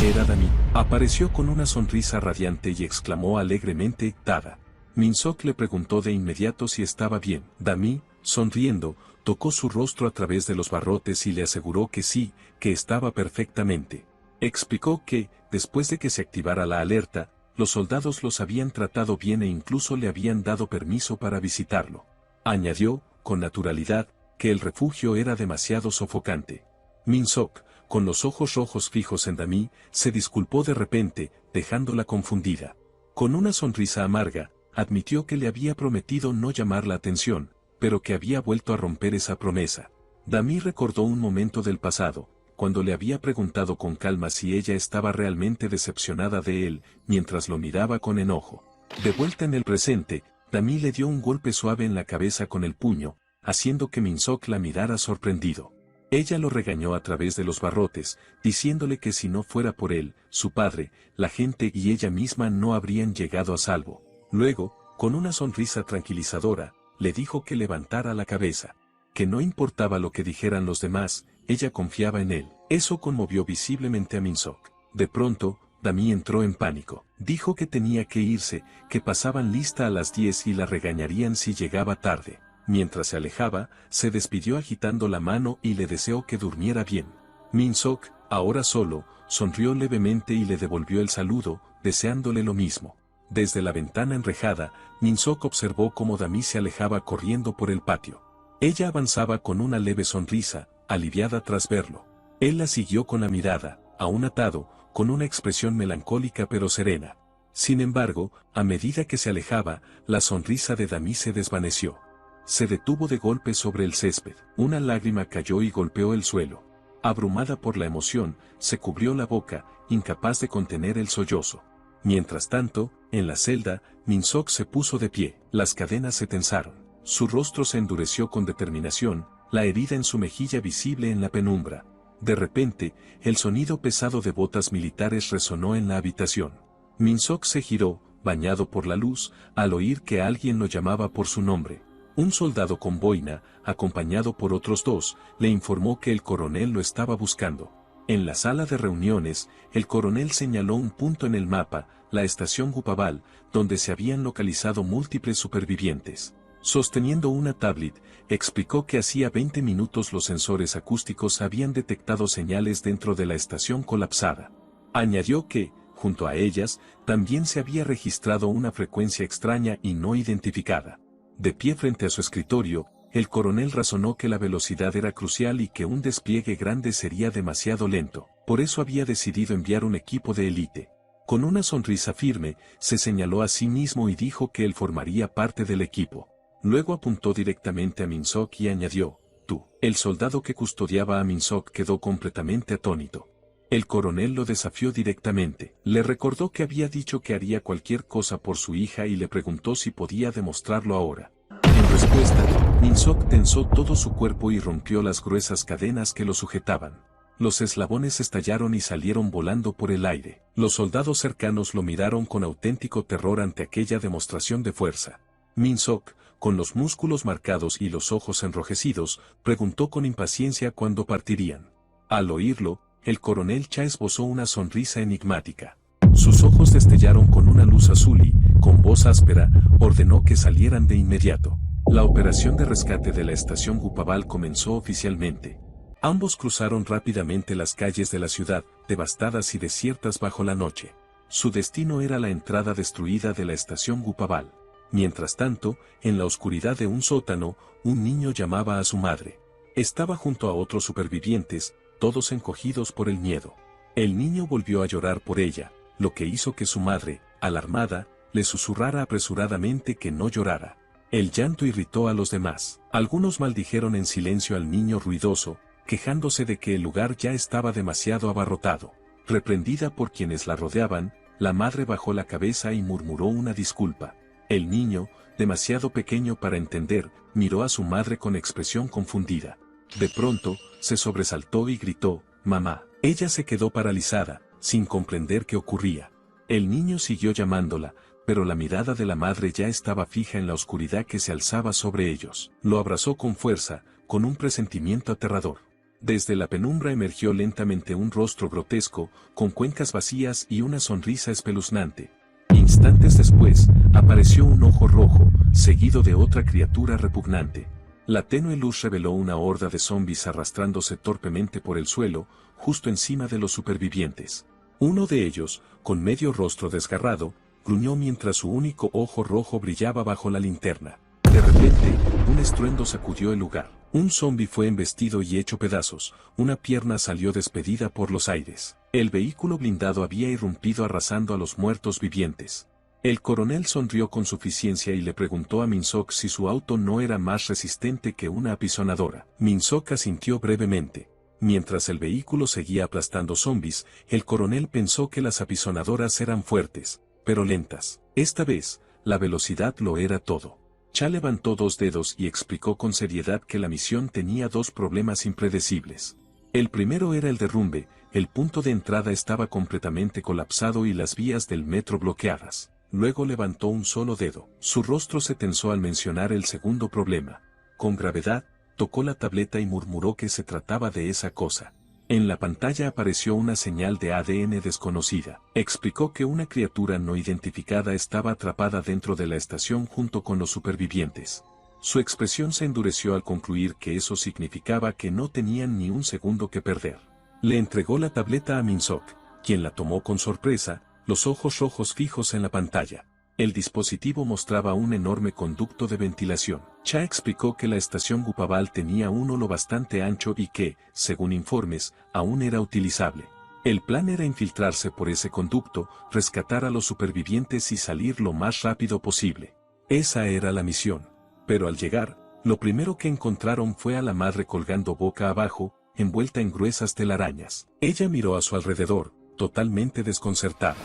Era Dami. Apareció con una sonrisa radiante y exclamó alegremente: «Tada». Min-sok le preguntó de inmediato si estaba bien. Dami, sonriendo, tocó su rostro a través de los barrotes y le aseguró que sí, que estaba perfectamente. Explicó que, después de que se activara la alerta, los soldados los habían tratado bien e incluso le habían dado permiso para visitarlo. Añadió, con naturalidad, que el refugio era demasiado sofocante. Min-sok, con los ojos rojos fijos en Dami, se disculpó de repente, dejándola confundida. Con una sonrisa amarga, admitió que le había prometido no llamar la atención, pero que había vuelto a romper esa promesa. Dami recordó un momento del pasado, cuando le había preguntado con calma si ella estaba realmente decepcionada de él, mientras lo miraba con enojo. De vuelta en el presente, Dami le dio un golpe suave en la cabeza con el puño, haciendo que Min-sok la mirara sorprendido. Ella lo regañó a través de los barrotes, diciéndole que si no fuera por él, su padre, la gente y ella misma no habrían llegado a salvo. Luego, con una sonrisa tranquilizadora, le dijo que levantara la cabeza, que no importaba lo que dijeran los demás, ella confiaba en él. Eso conmovió visiblemente a Min-sok. De pronto, Dami entró en pánico. Dijo que tenía que irse, que pasaban lista a las 10 y la regañarían si llegaba tarde. Mientras se alejaba, se despidió agitando la mano y le deseó que durmiera bien. Min-sok, ahora solo, sonrió levemente y le devolvió el saludo, deseándole lo mismo. Desde la ventana enrejada, Min-sok observó cómo Dami se alejaba corriendo por el patio. Ella avanzaba con una leve sonrisa, aliviada tras verlo. Él la siguió con la mirada, aún atado, con una expresión melancólica pero serena. Sin embargo, a medida que se alejaba, la sonrisa de Dami se desvaneció. Se detuvo de golpe sobre el césped. Una lágrima cayó y golpeó el suelo. Abrumada por la emoción, se cubrió la boca, incapaz de contener el sollozo. Mientras tanto, en la celda, Min-sok se puso de pie. Las cadenas se tensaron. Su rostro se endureció con determinación, la herida en su mejilla visible en la penumbra. De repente, el sonido pesado de botas militares resonó en la habitación. Min-sok se giró, bañado por la luz, al oír que alguien lo llamaba por su nombre. Un soldado con boina, acompañado por otros 2, le informó que el coronel lo estaba buscando. En la sala de reuniones, el coronel señaló un punto en el mapa, la estación Gupabal, donde se habían localizado múltiples supervivientes. Sosteniendo una tablet, explicó que hacía 20 minutos los sensores acústicos habían detectado señales dentro de la estación colapsada. Añadió que, junto a ellas, también se había registrado una frecuencia extraña y no identificada. De pie frente a su escritorio, el coronel razonó que la velocidad era crucial y que un despliegue grande sería demasiado lento. Por eso había decidido enviar un equipo de élite. Con una sonrisa firme, se señaló a sí mismo y dijo que él formaría parte del equipo. Luego apuntó directamente a Min-sok y añadió: «Tú». El soldado que custodiaba a Min-sok quedó completamente atónito. El coronel lo desafió directamente. Le recordó que había dicho que haría cualquier cosa por su hija y le preguntó si podía demostrarlo ahora. En respuesta, Min-seok tensó todo su cuerpo y rompió las gruesas cadenas que lo sujetaban. Los eslabones estallaron y salieron volando por el aire. Los soldados cercanos lo miraron con auténtico terror ante aquella demostración de fuerza. Min-seok, con los músculos marcados y los ojos enrojecidos, preguntó con impaciencia cuándo partirían. Al oírlo, el coronel Cha esbozó una sonrisa enigmática. Sus ojos destellaron con una luz azul y, con voz áspera, ordenó que salieran de inmediato. La operación de rescate de la estación Gupabal comenzó oficialmente. Ambos cruzaron rápidamente las calles de la ciudad, devastadas y desiertas bajo la noche. Su destino era la entrada destruida de la estación Gupabal. Mientras tanto, en la oscuridad de un sótano, un niño llamaba a su madre. Estaba junto a otros supervivientes, todos encogidos por el miedo. El niño volvió a llorar por ella, lo que hizo que su madre, alarmada, le susurrara apresuradamente que no llorara. El llanto irritó a los demás. Algunos maldijeron en silencio al niño ruidoso, quejándose de que el lugar ya estaba demasiado abarrotado. Reprendida por quienes la rodeaban, la madre bajó la cabeza y murmuró una disculpa. El niño, demasiado pequeño para entender, miró a su madre con expresión confundida. De pronto, se sobresaltó y gritó, «¡Mamá!». Ella se quedó paralizada, sin comprender qué ocurría. El niño siguió llamándola, pero la mirada de la madre ya estaba fija en la oscuridad que se alzaba sobre ellos. Lo abrazó con fuerza, con un presentimiento aterrador. Desde la penumbra emergió lentamente un rostro grotesco, con cuencas vacías y una sonrisa espeluznante. Instantes después, apareció un ojo rojo, seguido de otra criatura repugnante. La tenue luz reveló una horda de zombis arrastrándose torpemente por el suelo, justo encima de los supervivientes. Uno de ellos, con medio rostro desgarrado, gruñó mientras su único ojo rojo brillaba bajo la linterna. De repente, un estruendo sacudió el lugar. Un zombi fue embestido y hecho pedazos, una pierna salió despedida por los aires. El vehículo blindado había irrumpido arrasando a los muertos vivientes. El coronel sonrió con suficiencia y le preguntó a Min-seok si su auto no era más resistente que una apisonadora. Min-seok asintió brevemente. Mientras el vehículo seguía aplastando zombis, el coronel pensó que las apisonadoras eran fuertes, pero lentas. Esta vez, la velocidad lo era todo. Cha levantó dos dedos y explicó con seriedad que la misión tenía dos problemas impredecibles. El primero era el derrumbe, el punto de entrada estaba completamente colapsado y las vías del metro bloqueadas. Luego levantó un solo dedo. Su rostro se tensó al mencionar el segundo problema. Con gravedad, tocó la tableta y murmuró que se trataba de esa cosa. En la pantalla apareció una señal de ADN desconocida. Explicó que una criatura no identificada estaba atrapada dentro de la estación junto con los supervivientes. Su expresión se endureció al concluir que eso significaba que no tenían ni un segundo que perder. Le entregó la tableta a Min-seok, quien la tomó con sorpresa, los ojos rojos fijos en la pantalla. El dispositivo mostraba un enorme conducto de ventilación. Cha explicó que la estación Gupabal tenía uno lo bastante ancho y que, según informes, aún era utilizable. El plan era infiltrarse por ese conducto, rescatar a los supervivientes y salir lo más rápido posible. Esa era la misión. Pero al llegar, lo primero que encontraron fue a la madre colgando boca abajo, envuelta en gruesas telarañas. Ella miró a su alrededor, totalmente desconcertada.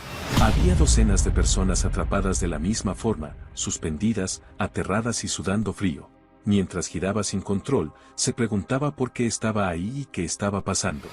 Había docenas de personas atrapadas de la misma forma, suspendidas, aterradas y sudando frío. Mientras giraba sin control, se preguntaba por qué estaba ahí y qué estaba pasando.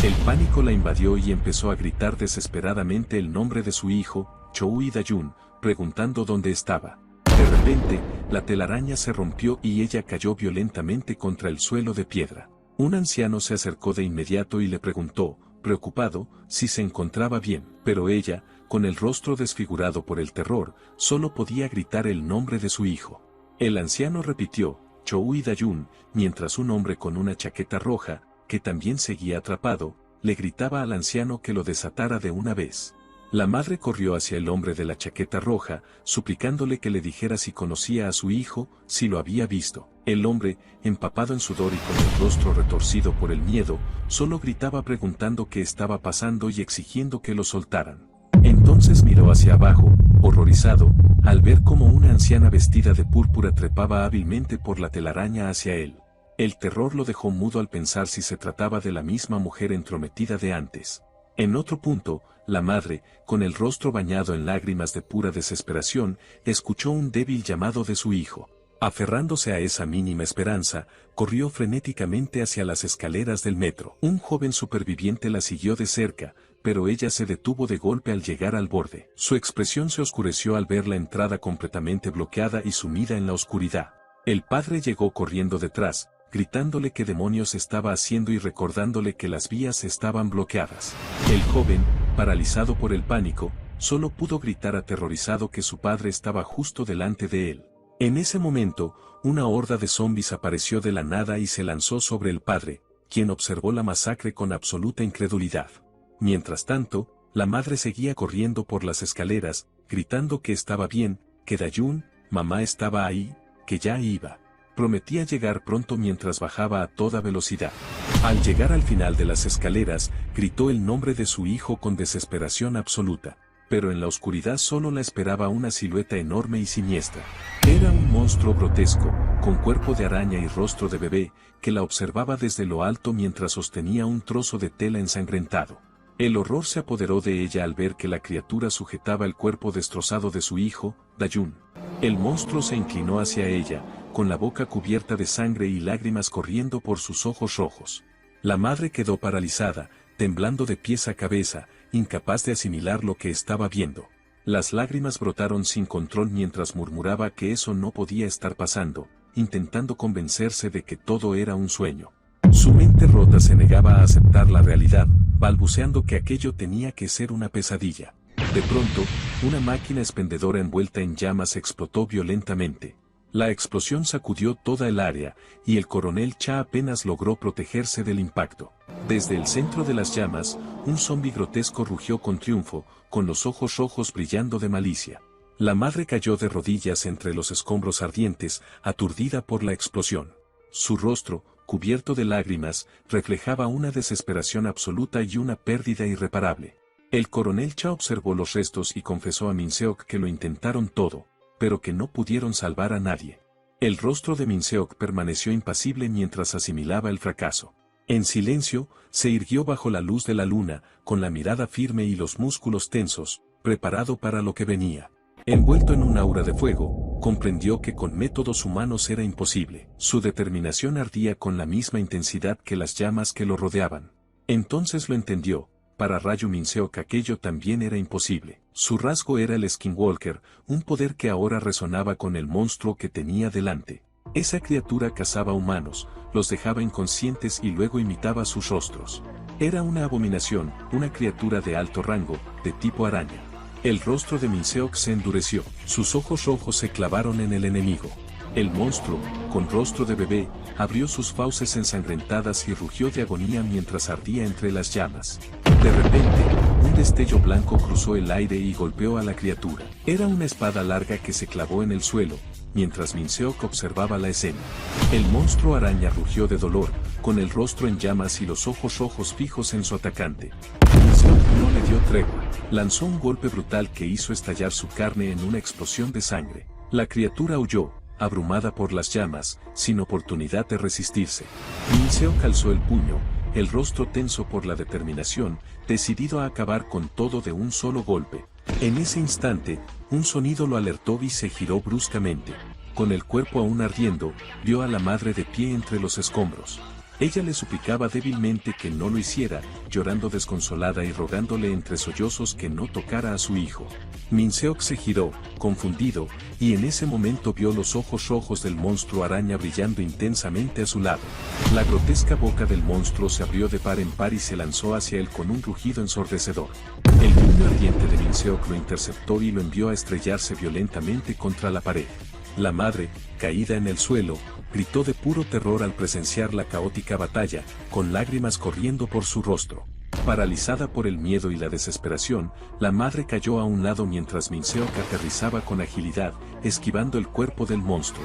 El pánico la invadió y empezó a gritar desesperadamente el nombre de su hijo, Choi Da-jun, preguntando dónde estaba. De repente, la telaraña se rompió y ella cayó violentamente contra el suelo de piedra. Un anciano se acercó de inmediato y le preguntó, preocupado, si se encontraba bien, pero ella, con el rostro desfigurado por el terror, solo podía gritar el nombre de su hijo. El anciano repitió, Choi Da-jun, mientras un hombre con una chaqueta roja, que también seguía atrapado, le gritaba al anciano que lo desatara de una vez. La madre corrió hacia el hombre de la chaqueta roja, suplicándole que le dijera si conocía a su hijo, si lo había visto. El hombre, empapado en sudor y con el rostro retorcido por el miedo, solo gritaba preguntando qué estaba pasando y exigiendo que lo soltaran. Entonces miró hacia abajo, horrorizado, al ver cómo una anciana vestida de púrpura trepaba hábilmente por la telaraña hacia él. El terror lo dejó mudo al pensar si se trataba de la misma mujer entrometida de antes. En otro punto, la madre, con el rostro bañado en lágrimas de pura desesperación, escuchó un débil llamado de su hijo. Aferrándose a esa mínima esperanza, corrió frenéticamente hacia las escaleras del metro. Un joven superviviente la siguió de cerca, pero ella se detuvo de golpe al llegar al borde. Su expresión se oscureció al ver la entrada completamente bloqueada y sumida en la oscuridad. El padre llegó corriendo detrás, gritándole qué demonios estaba haciendo y recordándole que las vías estaban bloqueadas. El joven, paralizado por el pánico, solo pudo gritar aterrorizado que su padre estaba justo delante de él. En ese momento, una horda de zombis apareció de la nada y se lanzó sobre el padre, quien observó la masacre con absoluta incredulidad. Mientras tanto, la madre seguía corriendo por las escaleras, gritando que estaba bien, que Dayun, mamá estaba ahí, que ya iba. Prometía llegar pronto mientras bajaba a toda velocidad. Al llegar al final de las escaleras, gritó el nombre de su hijo con desesperación absoluta. Pero en la oscuridad solo la esperaba una silueta enorme y siniestra. Era un monstruo grotesco, con cuerpo de araña y rostro de bebé, que la observaba desde lo alto mientras sostenía un trozo de tela ensangrentado. El horror se apoderó de ella al ver que la criatura sujetaba el cuerpo destrozado de su hijo, Dayun. El monstruo se inclinó hacia ella, con la boca cubierta de sangre y lágrimas corriendo por sus ojos rojos. La madre quedó paralizada, temblando de pies a cabeza, incapaz de asimilar lo que estaba viendo. Las lágrimas brotaron sin control mientras murmuraba que eso no podía estar pasando, intentando convencerse de que todo era un sueño. Su mente rota se negaba a aceptar la realidad, balbuceando que aquello tenía que ser una pesadilla. De pronto, una máquina expendedora envuelta en llamas explotó violentamente. La explosión sacudió toda el área, y el coronel Cha apenas logró protegerse del impacto. Desde el centro de las llamas, un zombi grotesco rugió con triunfo, con los ojos rojos brillando de malicia. La madre cayó de rodillas entre los escombros ardientes, aturdida por la explosión. Su rostro, cubierto de lágrimas, reflejaba una desesperación absoluta y una pérdida irreparable. El coronel Cha observó los restos y confesó a Minseok que lo intentaron todo, pero que no pudieron salvar a nadie. El rostro de Minseok permaneció impasible mientras asimilaba el fracaso. En silencio, se irguió bajo la luz de la luna, con la mirada firme y los músculos tensos, preparado para lo que venía. Envuelto en un aura de fuego, comprendió que con métodos humanos era imposible. Su determinación ardía con la misma intensidad que las llamas que lo rodeaban. Entonces lo entendió. Para Rayo Minseok aquello también era imposible. Su rasgo era el Skinwalker, un poder que ahora resonaba con el monstruo que tenía delante. Esa criatura cazaba humanos, los dejaba inconscientes y luego imitaba sus rostros. Era una abominación, una criatura de alto rango, de tipo araña. El rostro de Minseok se endureció, sus ojos rojos se clavaron en el enemigo. El monstruo, con rostro de bebé, abrió sus fauces ensangrentadas y rugió de agonía mientras ardía entre las llamas. De repente, un destello blanco cruzó el aire y golpeó a la criatura. Era una espada larga que se clavó en el suelo, mientras Minseok observaba la escena. El monstruo araña rugió de dolor, con el rostro en llamas y los ojos rojos fijos en su atacante. Minseok no le dio tregua. Lanzó un golpe brutal que hizo estallar su carne en una explosión de sangre. La criatura huyó, abrumada por las llamas, sin oportunidad de resistirse. Minseok alzó el puño, el rostro tenso por la determinación, decidido a acabar con todo de un solo golpe. En ese instante, un sonido lo alertó y se giró bruscamente. Con el cuerpo aún ardiendo, vio a la madre de pie entre los escombros. Ella le suplicaba débilmente que no lo hiciera, llorando desconsolada y rogándole entre sollozos que no tocara a su hijo. Minseok se giró, confundido, y en ese momento vio los ojos rojos del monstruo araña brillando intensamente a su lado. La grotesca boca del monstruo se abrió de par en par y se lanzó hacia él con un rugido ensordecedor. El puño ardiente de Minseok lo interceptó y lo envió a estrellarse violentamente contra la pared. La madre, caída en el suelo, gritó de puro terror al presenciar la caótica batalla, con lágrimas corriendo por su rostro. Paralizada por el miedo y la desesperación, la madre cayó a un lado mientras Minseok aterrizaba con agilidad, esquivando el cuerpo del monstruo.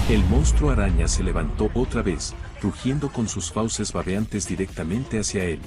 El monstruo araña se levantó otra vez, rugiendo con sus fauces babeantes directamente hacia él.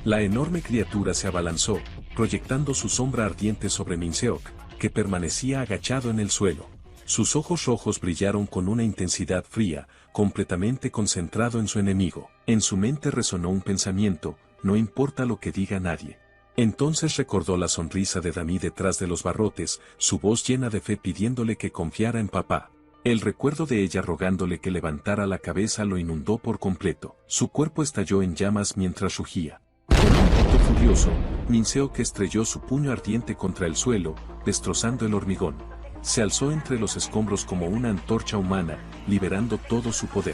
La enorme criatura se abalanzó, proyectando su sombra ardiente sobre Minseok, que permanecía agachado en el suelo. Sus ojos rojos brillaron con una intensidad fría, completamente concentrado en su enemigo. En su mente resonó un pensamiento: no importa lo que diga nadie. Entonces recordó la sonrisa de Dami detrás de los barrotes, su voz llena de fe pidiéndole que confiara en papá. El recuerdo de ella rogándole que levantara la cabeza lo inundó por completo. Su cuerpo estalló en llamas mientras rugía. Con un grito furioso, Minseok estrelló su puño ardiente contra el suelo, destrozando el hormigón. Se alzó entre los escombros como una antorcha humana, liberando todo su poder.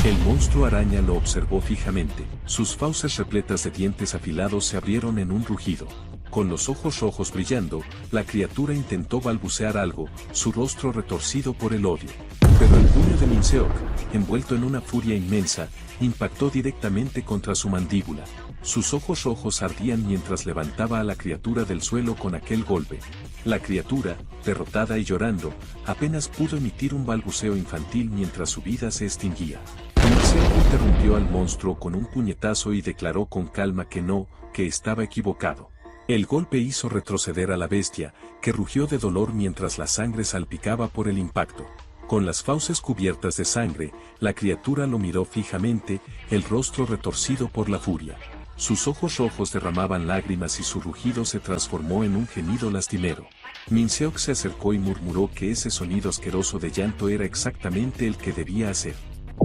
El monstruo araña lo observó fijamente. Sus fauces repletas de dientes afilados se abrieron en un rugido. Con los ojos rojos brillando, la criatura intentó balbucear algo, su rostro retorcido por el odio. Pero el puño de Minseok, envuelto en una furia inmensa, impactó directamente contra su mandíbula. Sus ojos rojos ardían mientras levantaba a la criatura del suelo con aquel golpe. La criatura, derrotada y llorando, apenas pudo emitir un balbuceo infantil mientras su vida se extinguía. Minseok interrumpió al monstruo con un puñetazo y declaró con calma que estaba equivocado. El golpe hizo retroceder a la bestia, que rugió de dolor mientras la sangre salpicaba por el impacto. Con las fauces cubiertas de sangre, la criatura lo miró fijamente, el rostro retorcido por la furia. Sus ojos rojos derramaban lágrimas y su rugido se transformó en un gemido lastimero. Minseok se acercó y murmuró que ese sonido asqueroso de llanto era exactamente el que debía hacer.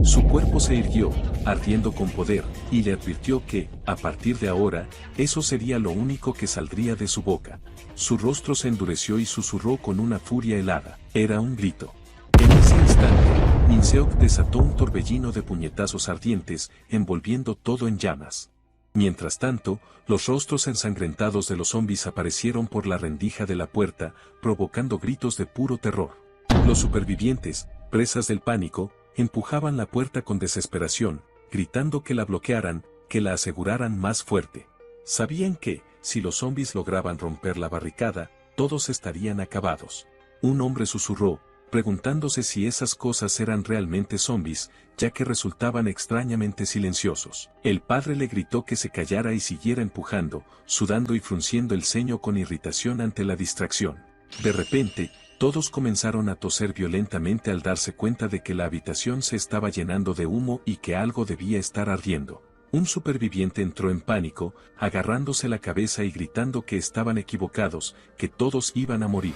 Su cuerpo se irguió, ardiendo con poder, y le advirtió que, a partir de ahora, eso sería lo único que saldría de su boca. Su rostro se endureció y susurró con una furia helada. Era un grito. En ese instante, Minseok desató un torbellino de puñetazos ardientes, envolviendo todo en llamas. Mientras tanto, los rostros ensangrentados de los zombis aparecieron por la rendija de la puerta, provocando gritos de puro terror. Los supervivientes, presas del pánico, empujaban la puerta con desesperación, gritando que la bloquearan, que la aseguraran más fuerte. Sabían que, si los zombis lograban romper la barricada, todos estarían acabados. Un hombre susurró, preguntándose si esas cosas eran realmente zombis, ya que resultaban extrañamente silenciosos. El padre le gritó que se callara y siguiera empujando, sudando y frunciendo el ceño con irritación ante la distracción. De repente, todos comenzaron a toser violentamente al darse cuenta de que la habitación se estaba llenando de humo y que algo debía estar ardiendo. Un superviviente entró en pánico, agarrándose la cabeza y gritando que estaban equivocados, que todos iban a morir.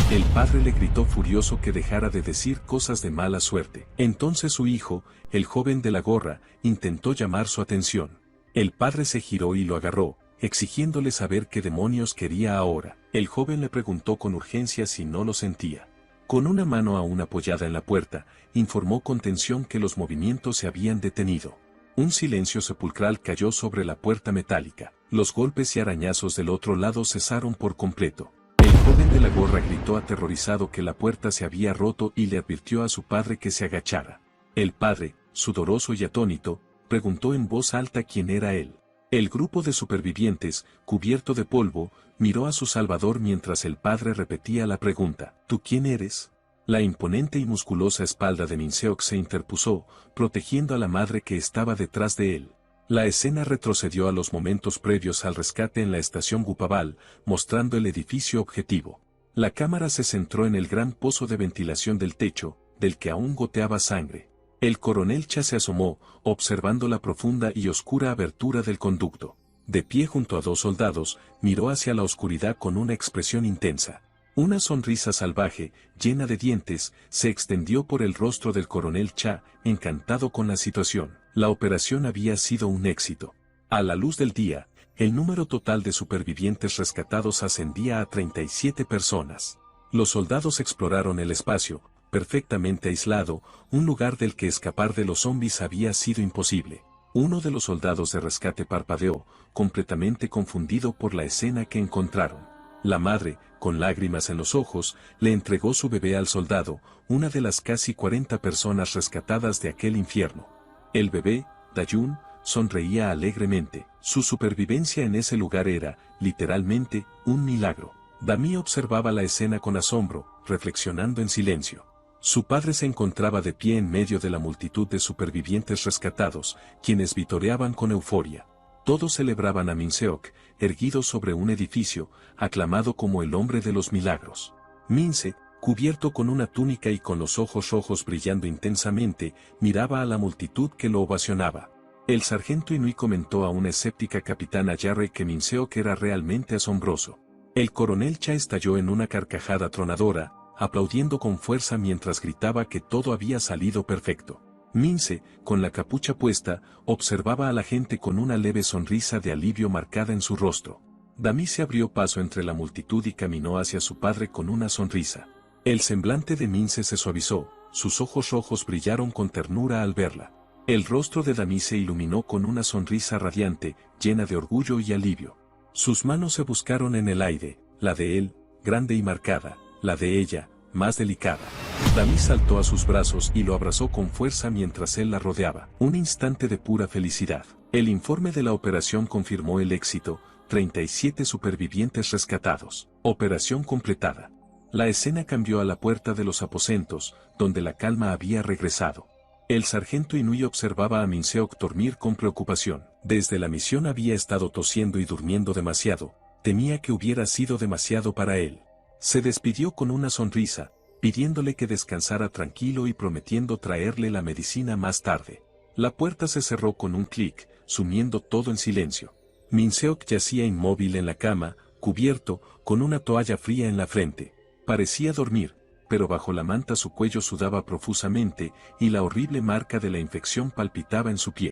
El padre le gritó furioso que dejara de decir cosas de mala suerte. Entonces su hijo, el joven de la gorra, intentó llamar su atención. El padre se giró y lo agarró, exigiéndole saber qué demonios quería ahora. El joven le preguntó con urgencia si no lo sentía. Con una mano aún apoyada en la puerta, informó con tensión que los movimientos se habían detenido. Un silencio sepulcral cayó sobre la puerta metálica. Los golpes y arañazos del otro lado cesaron por completo. El joven de la gorra gritó aterrorizado que la puerta se había roto y le advirtió a su padre que se agachara. El padre, sudoroso y atónito, preguntó en voz alta quién era él. El grupo de supervivientes, cubierto de polvo, miró a su salvador mientras el padre repetía la pregunta. ¿Tú quién eres? La imponente y musculosa espalda de Minseok se interpuso, protegiendo a la madre que estaba detrás de él. La escena retrocedió a los momentos previos al rescate en la estación Gupabal, mostrando el edificio objetivo. La cámara se centró en el gran pozo de ventilación del techo, del que aún goteaba sangre. El coronel Cha se asomó, observando la profunda y oscura abertura del conducto. De pie junto a dos soldados, miró hacia la oscuridad con una expresión intensa. Una sonrisa salvaje, llena de dientes, se extendió por el rostro del coronel Cha, encantado con la situación. La operación había sido un éxito. A la luz del día, el número total de supervivientes rescatados ascendía a 37 personas. Los soldados exploraron el espacio, perfectamente aislado, un lugar del que escapar de los zombis había sido imposible. Uno de los soldados de rescate parpadeó, completamente confundido por la escena que encontraron. La madre, con lágrimas en los ojos, le entregó su bebé al soldado, una de las casi 40 personas rescatadas de aquel infierno. El bebé, Dayun, sonreía alegremente. Su supervivencia en ese lugar era, literalmente, un milagro. Dami observaba la escena con asombro, reflexionando en silencio. Su padre se encontraba de pie en medio de la multitud de supervivientes rescatados, quienes vitoreaban con euforia. Todos celebraban a Minseok, erguido sobre un edificio, aclamado como el hombre de los milagros. Minse, cubierto con una túnica y con los ojos rojos brillando intensamente, miraba a la multitud que lo ovacionaba. El sargento Inui comentó a una escéptica capitana Jarrett que Minseok era realmente asombroso. El coronel Cha estalló en una carcajada tronadora, aplaudiendo con fuerza mientras gritaba que todo había salido perfecto. Minse, con la capucha puesta, observaba a la gente con una leve sonrisa de alivio marcada en su rostro. Dami se abrió paso entre la multitud y caminó hacia su padre con una sonrisa. El semblante de Minse se suavizó, sus ojos rojos brillaron con ternura al verla. El rostro de Dami se iluminó con una sonrisa radiante, llena de orgullo y alivio. Sus manos se buscaron en el aire, la de él, grande y marcada, la de ella, más delicada. Dami saltó a sus brazos y lo abrazó con fuerza mientras él la rodeaba. Un instante de pura felicidad. El informe de la operación confirmó el éxito, 37 supervivientes rescatados. Operación completada. La escena cambió a la puerta de los aposentos, donde la calma había regresado. El sargento Inui observaba a Minseok dormir con preocupación. Desde la misión había estado tosiendo y durmiendo demasiado, temía que hubiera sido demasiado para él. Se despidió con una sonrisa, pidiéndole que descansara tranquilo y prometiendo traerle la medicina más tarde. La puerta se cerró con un clic, sumiendo todo en silencio. Minseok yacía inmóvil en la cama, cubierto, con una toalla fría en la frente. Parecía dormir, pero bajo la manta su cuello sudaba profusamente y la horrible marca de la infección palpitaba en su piel.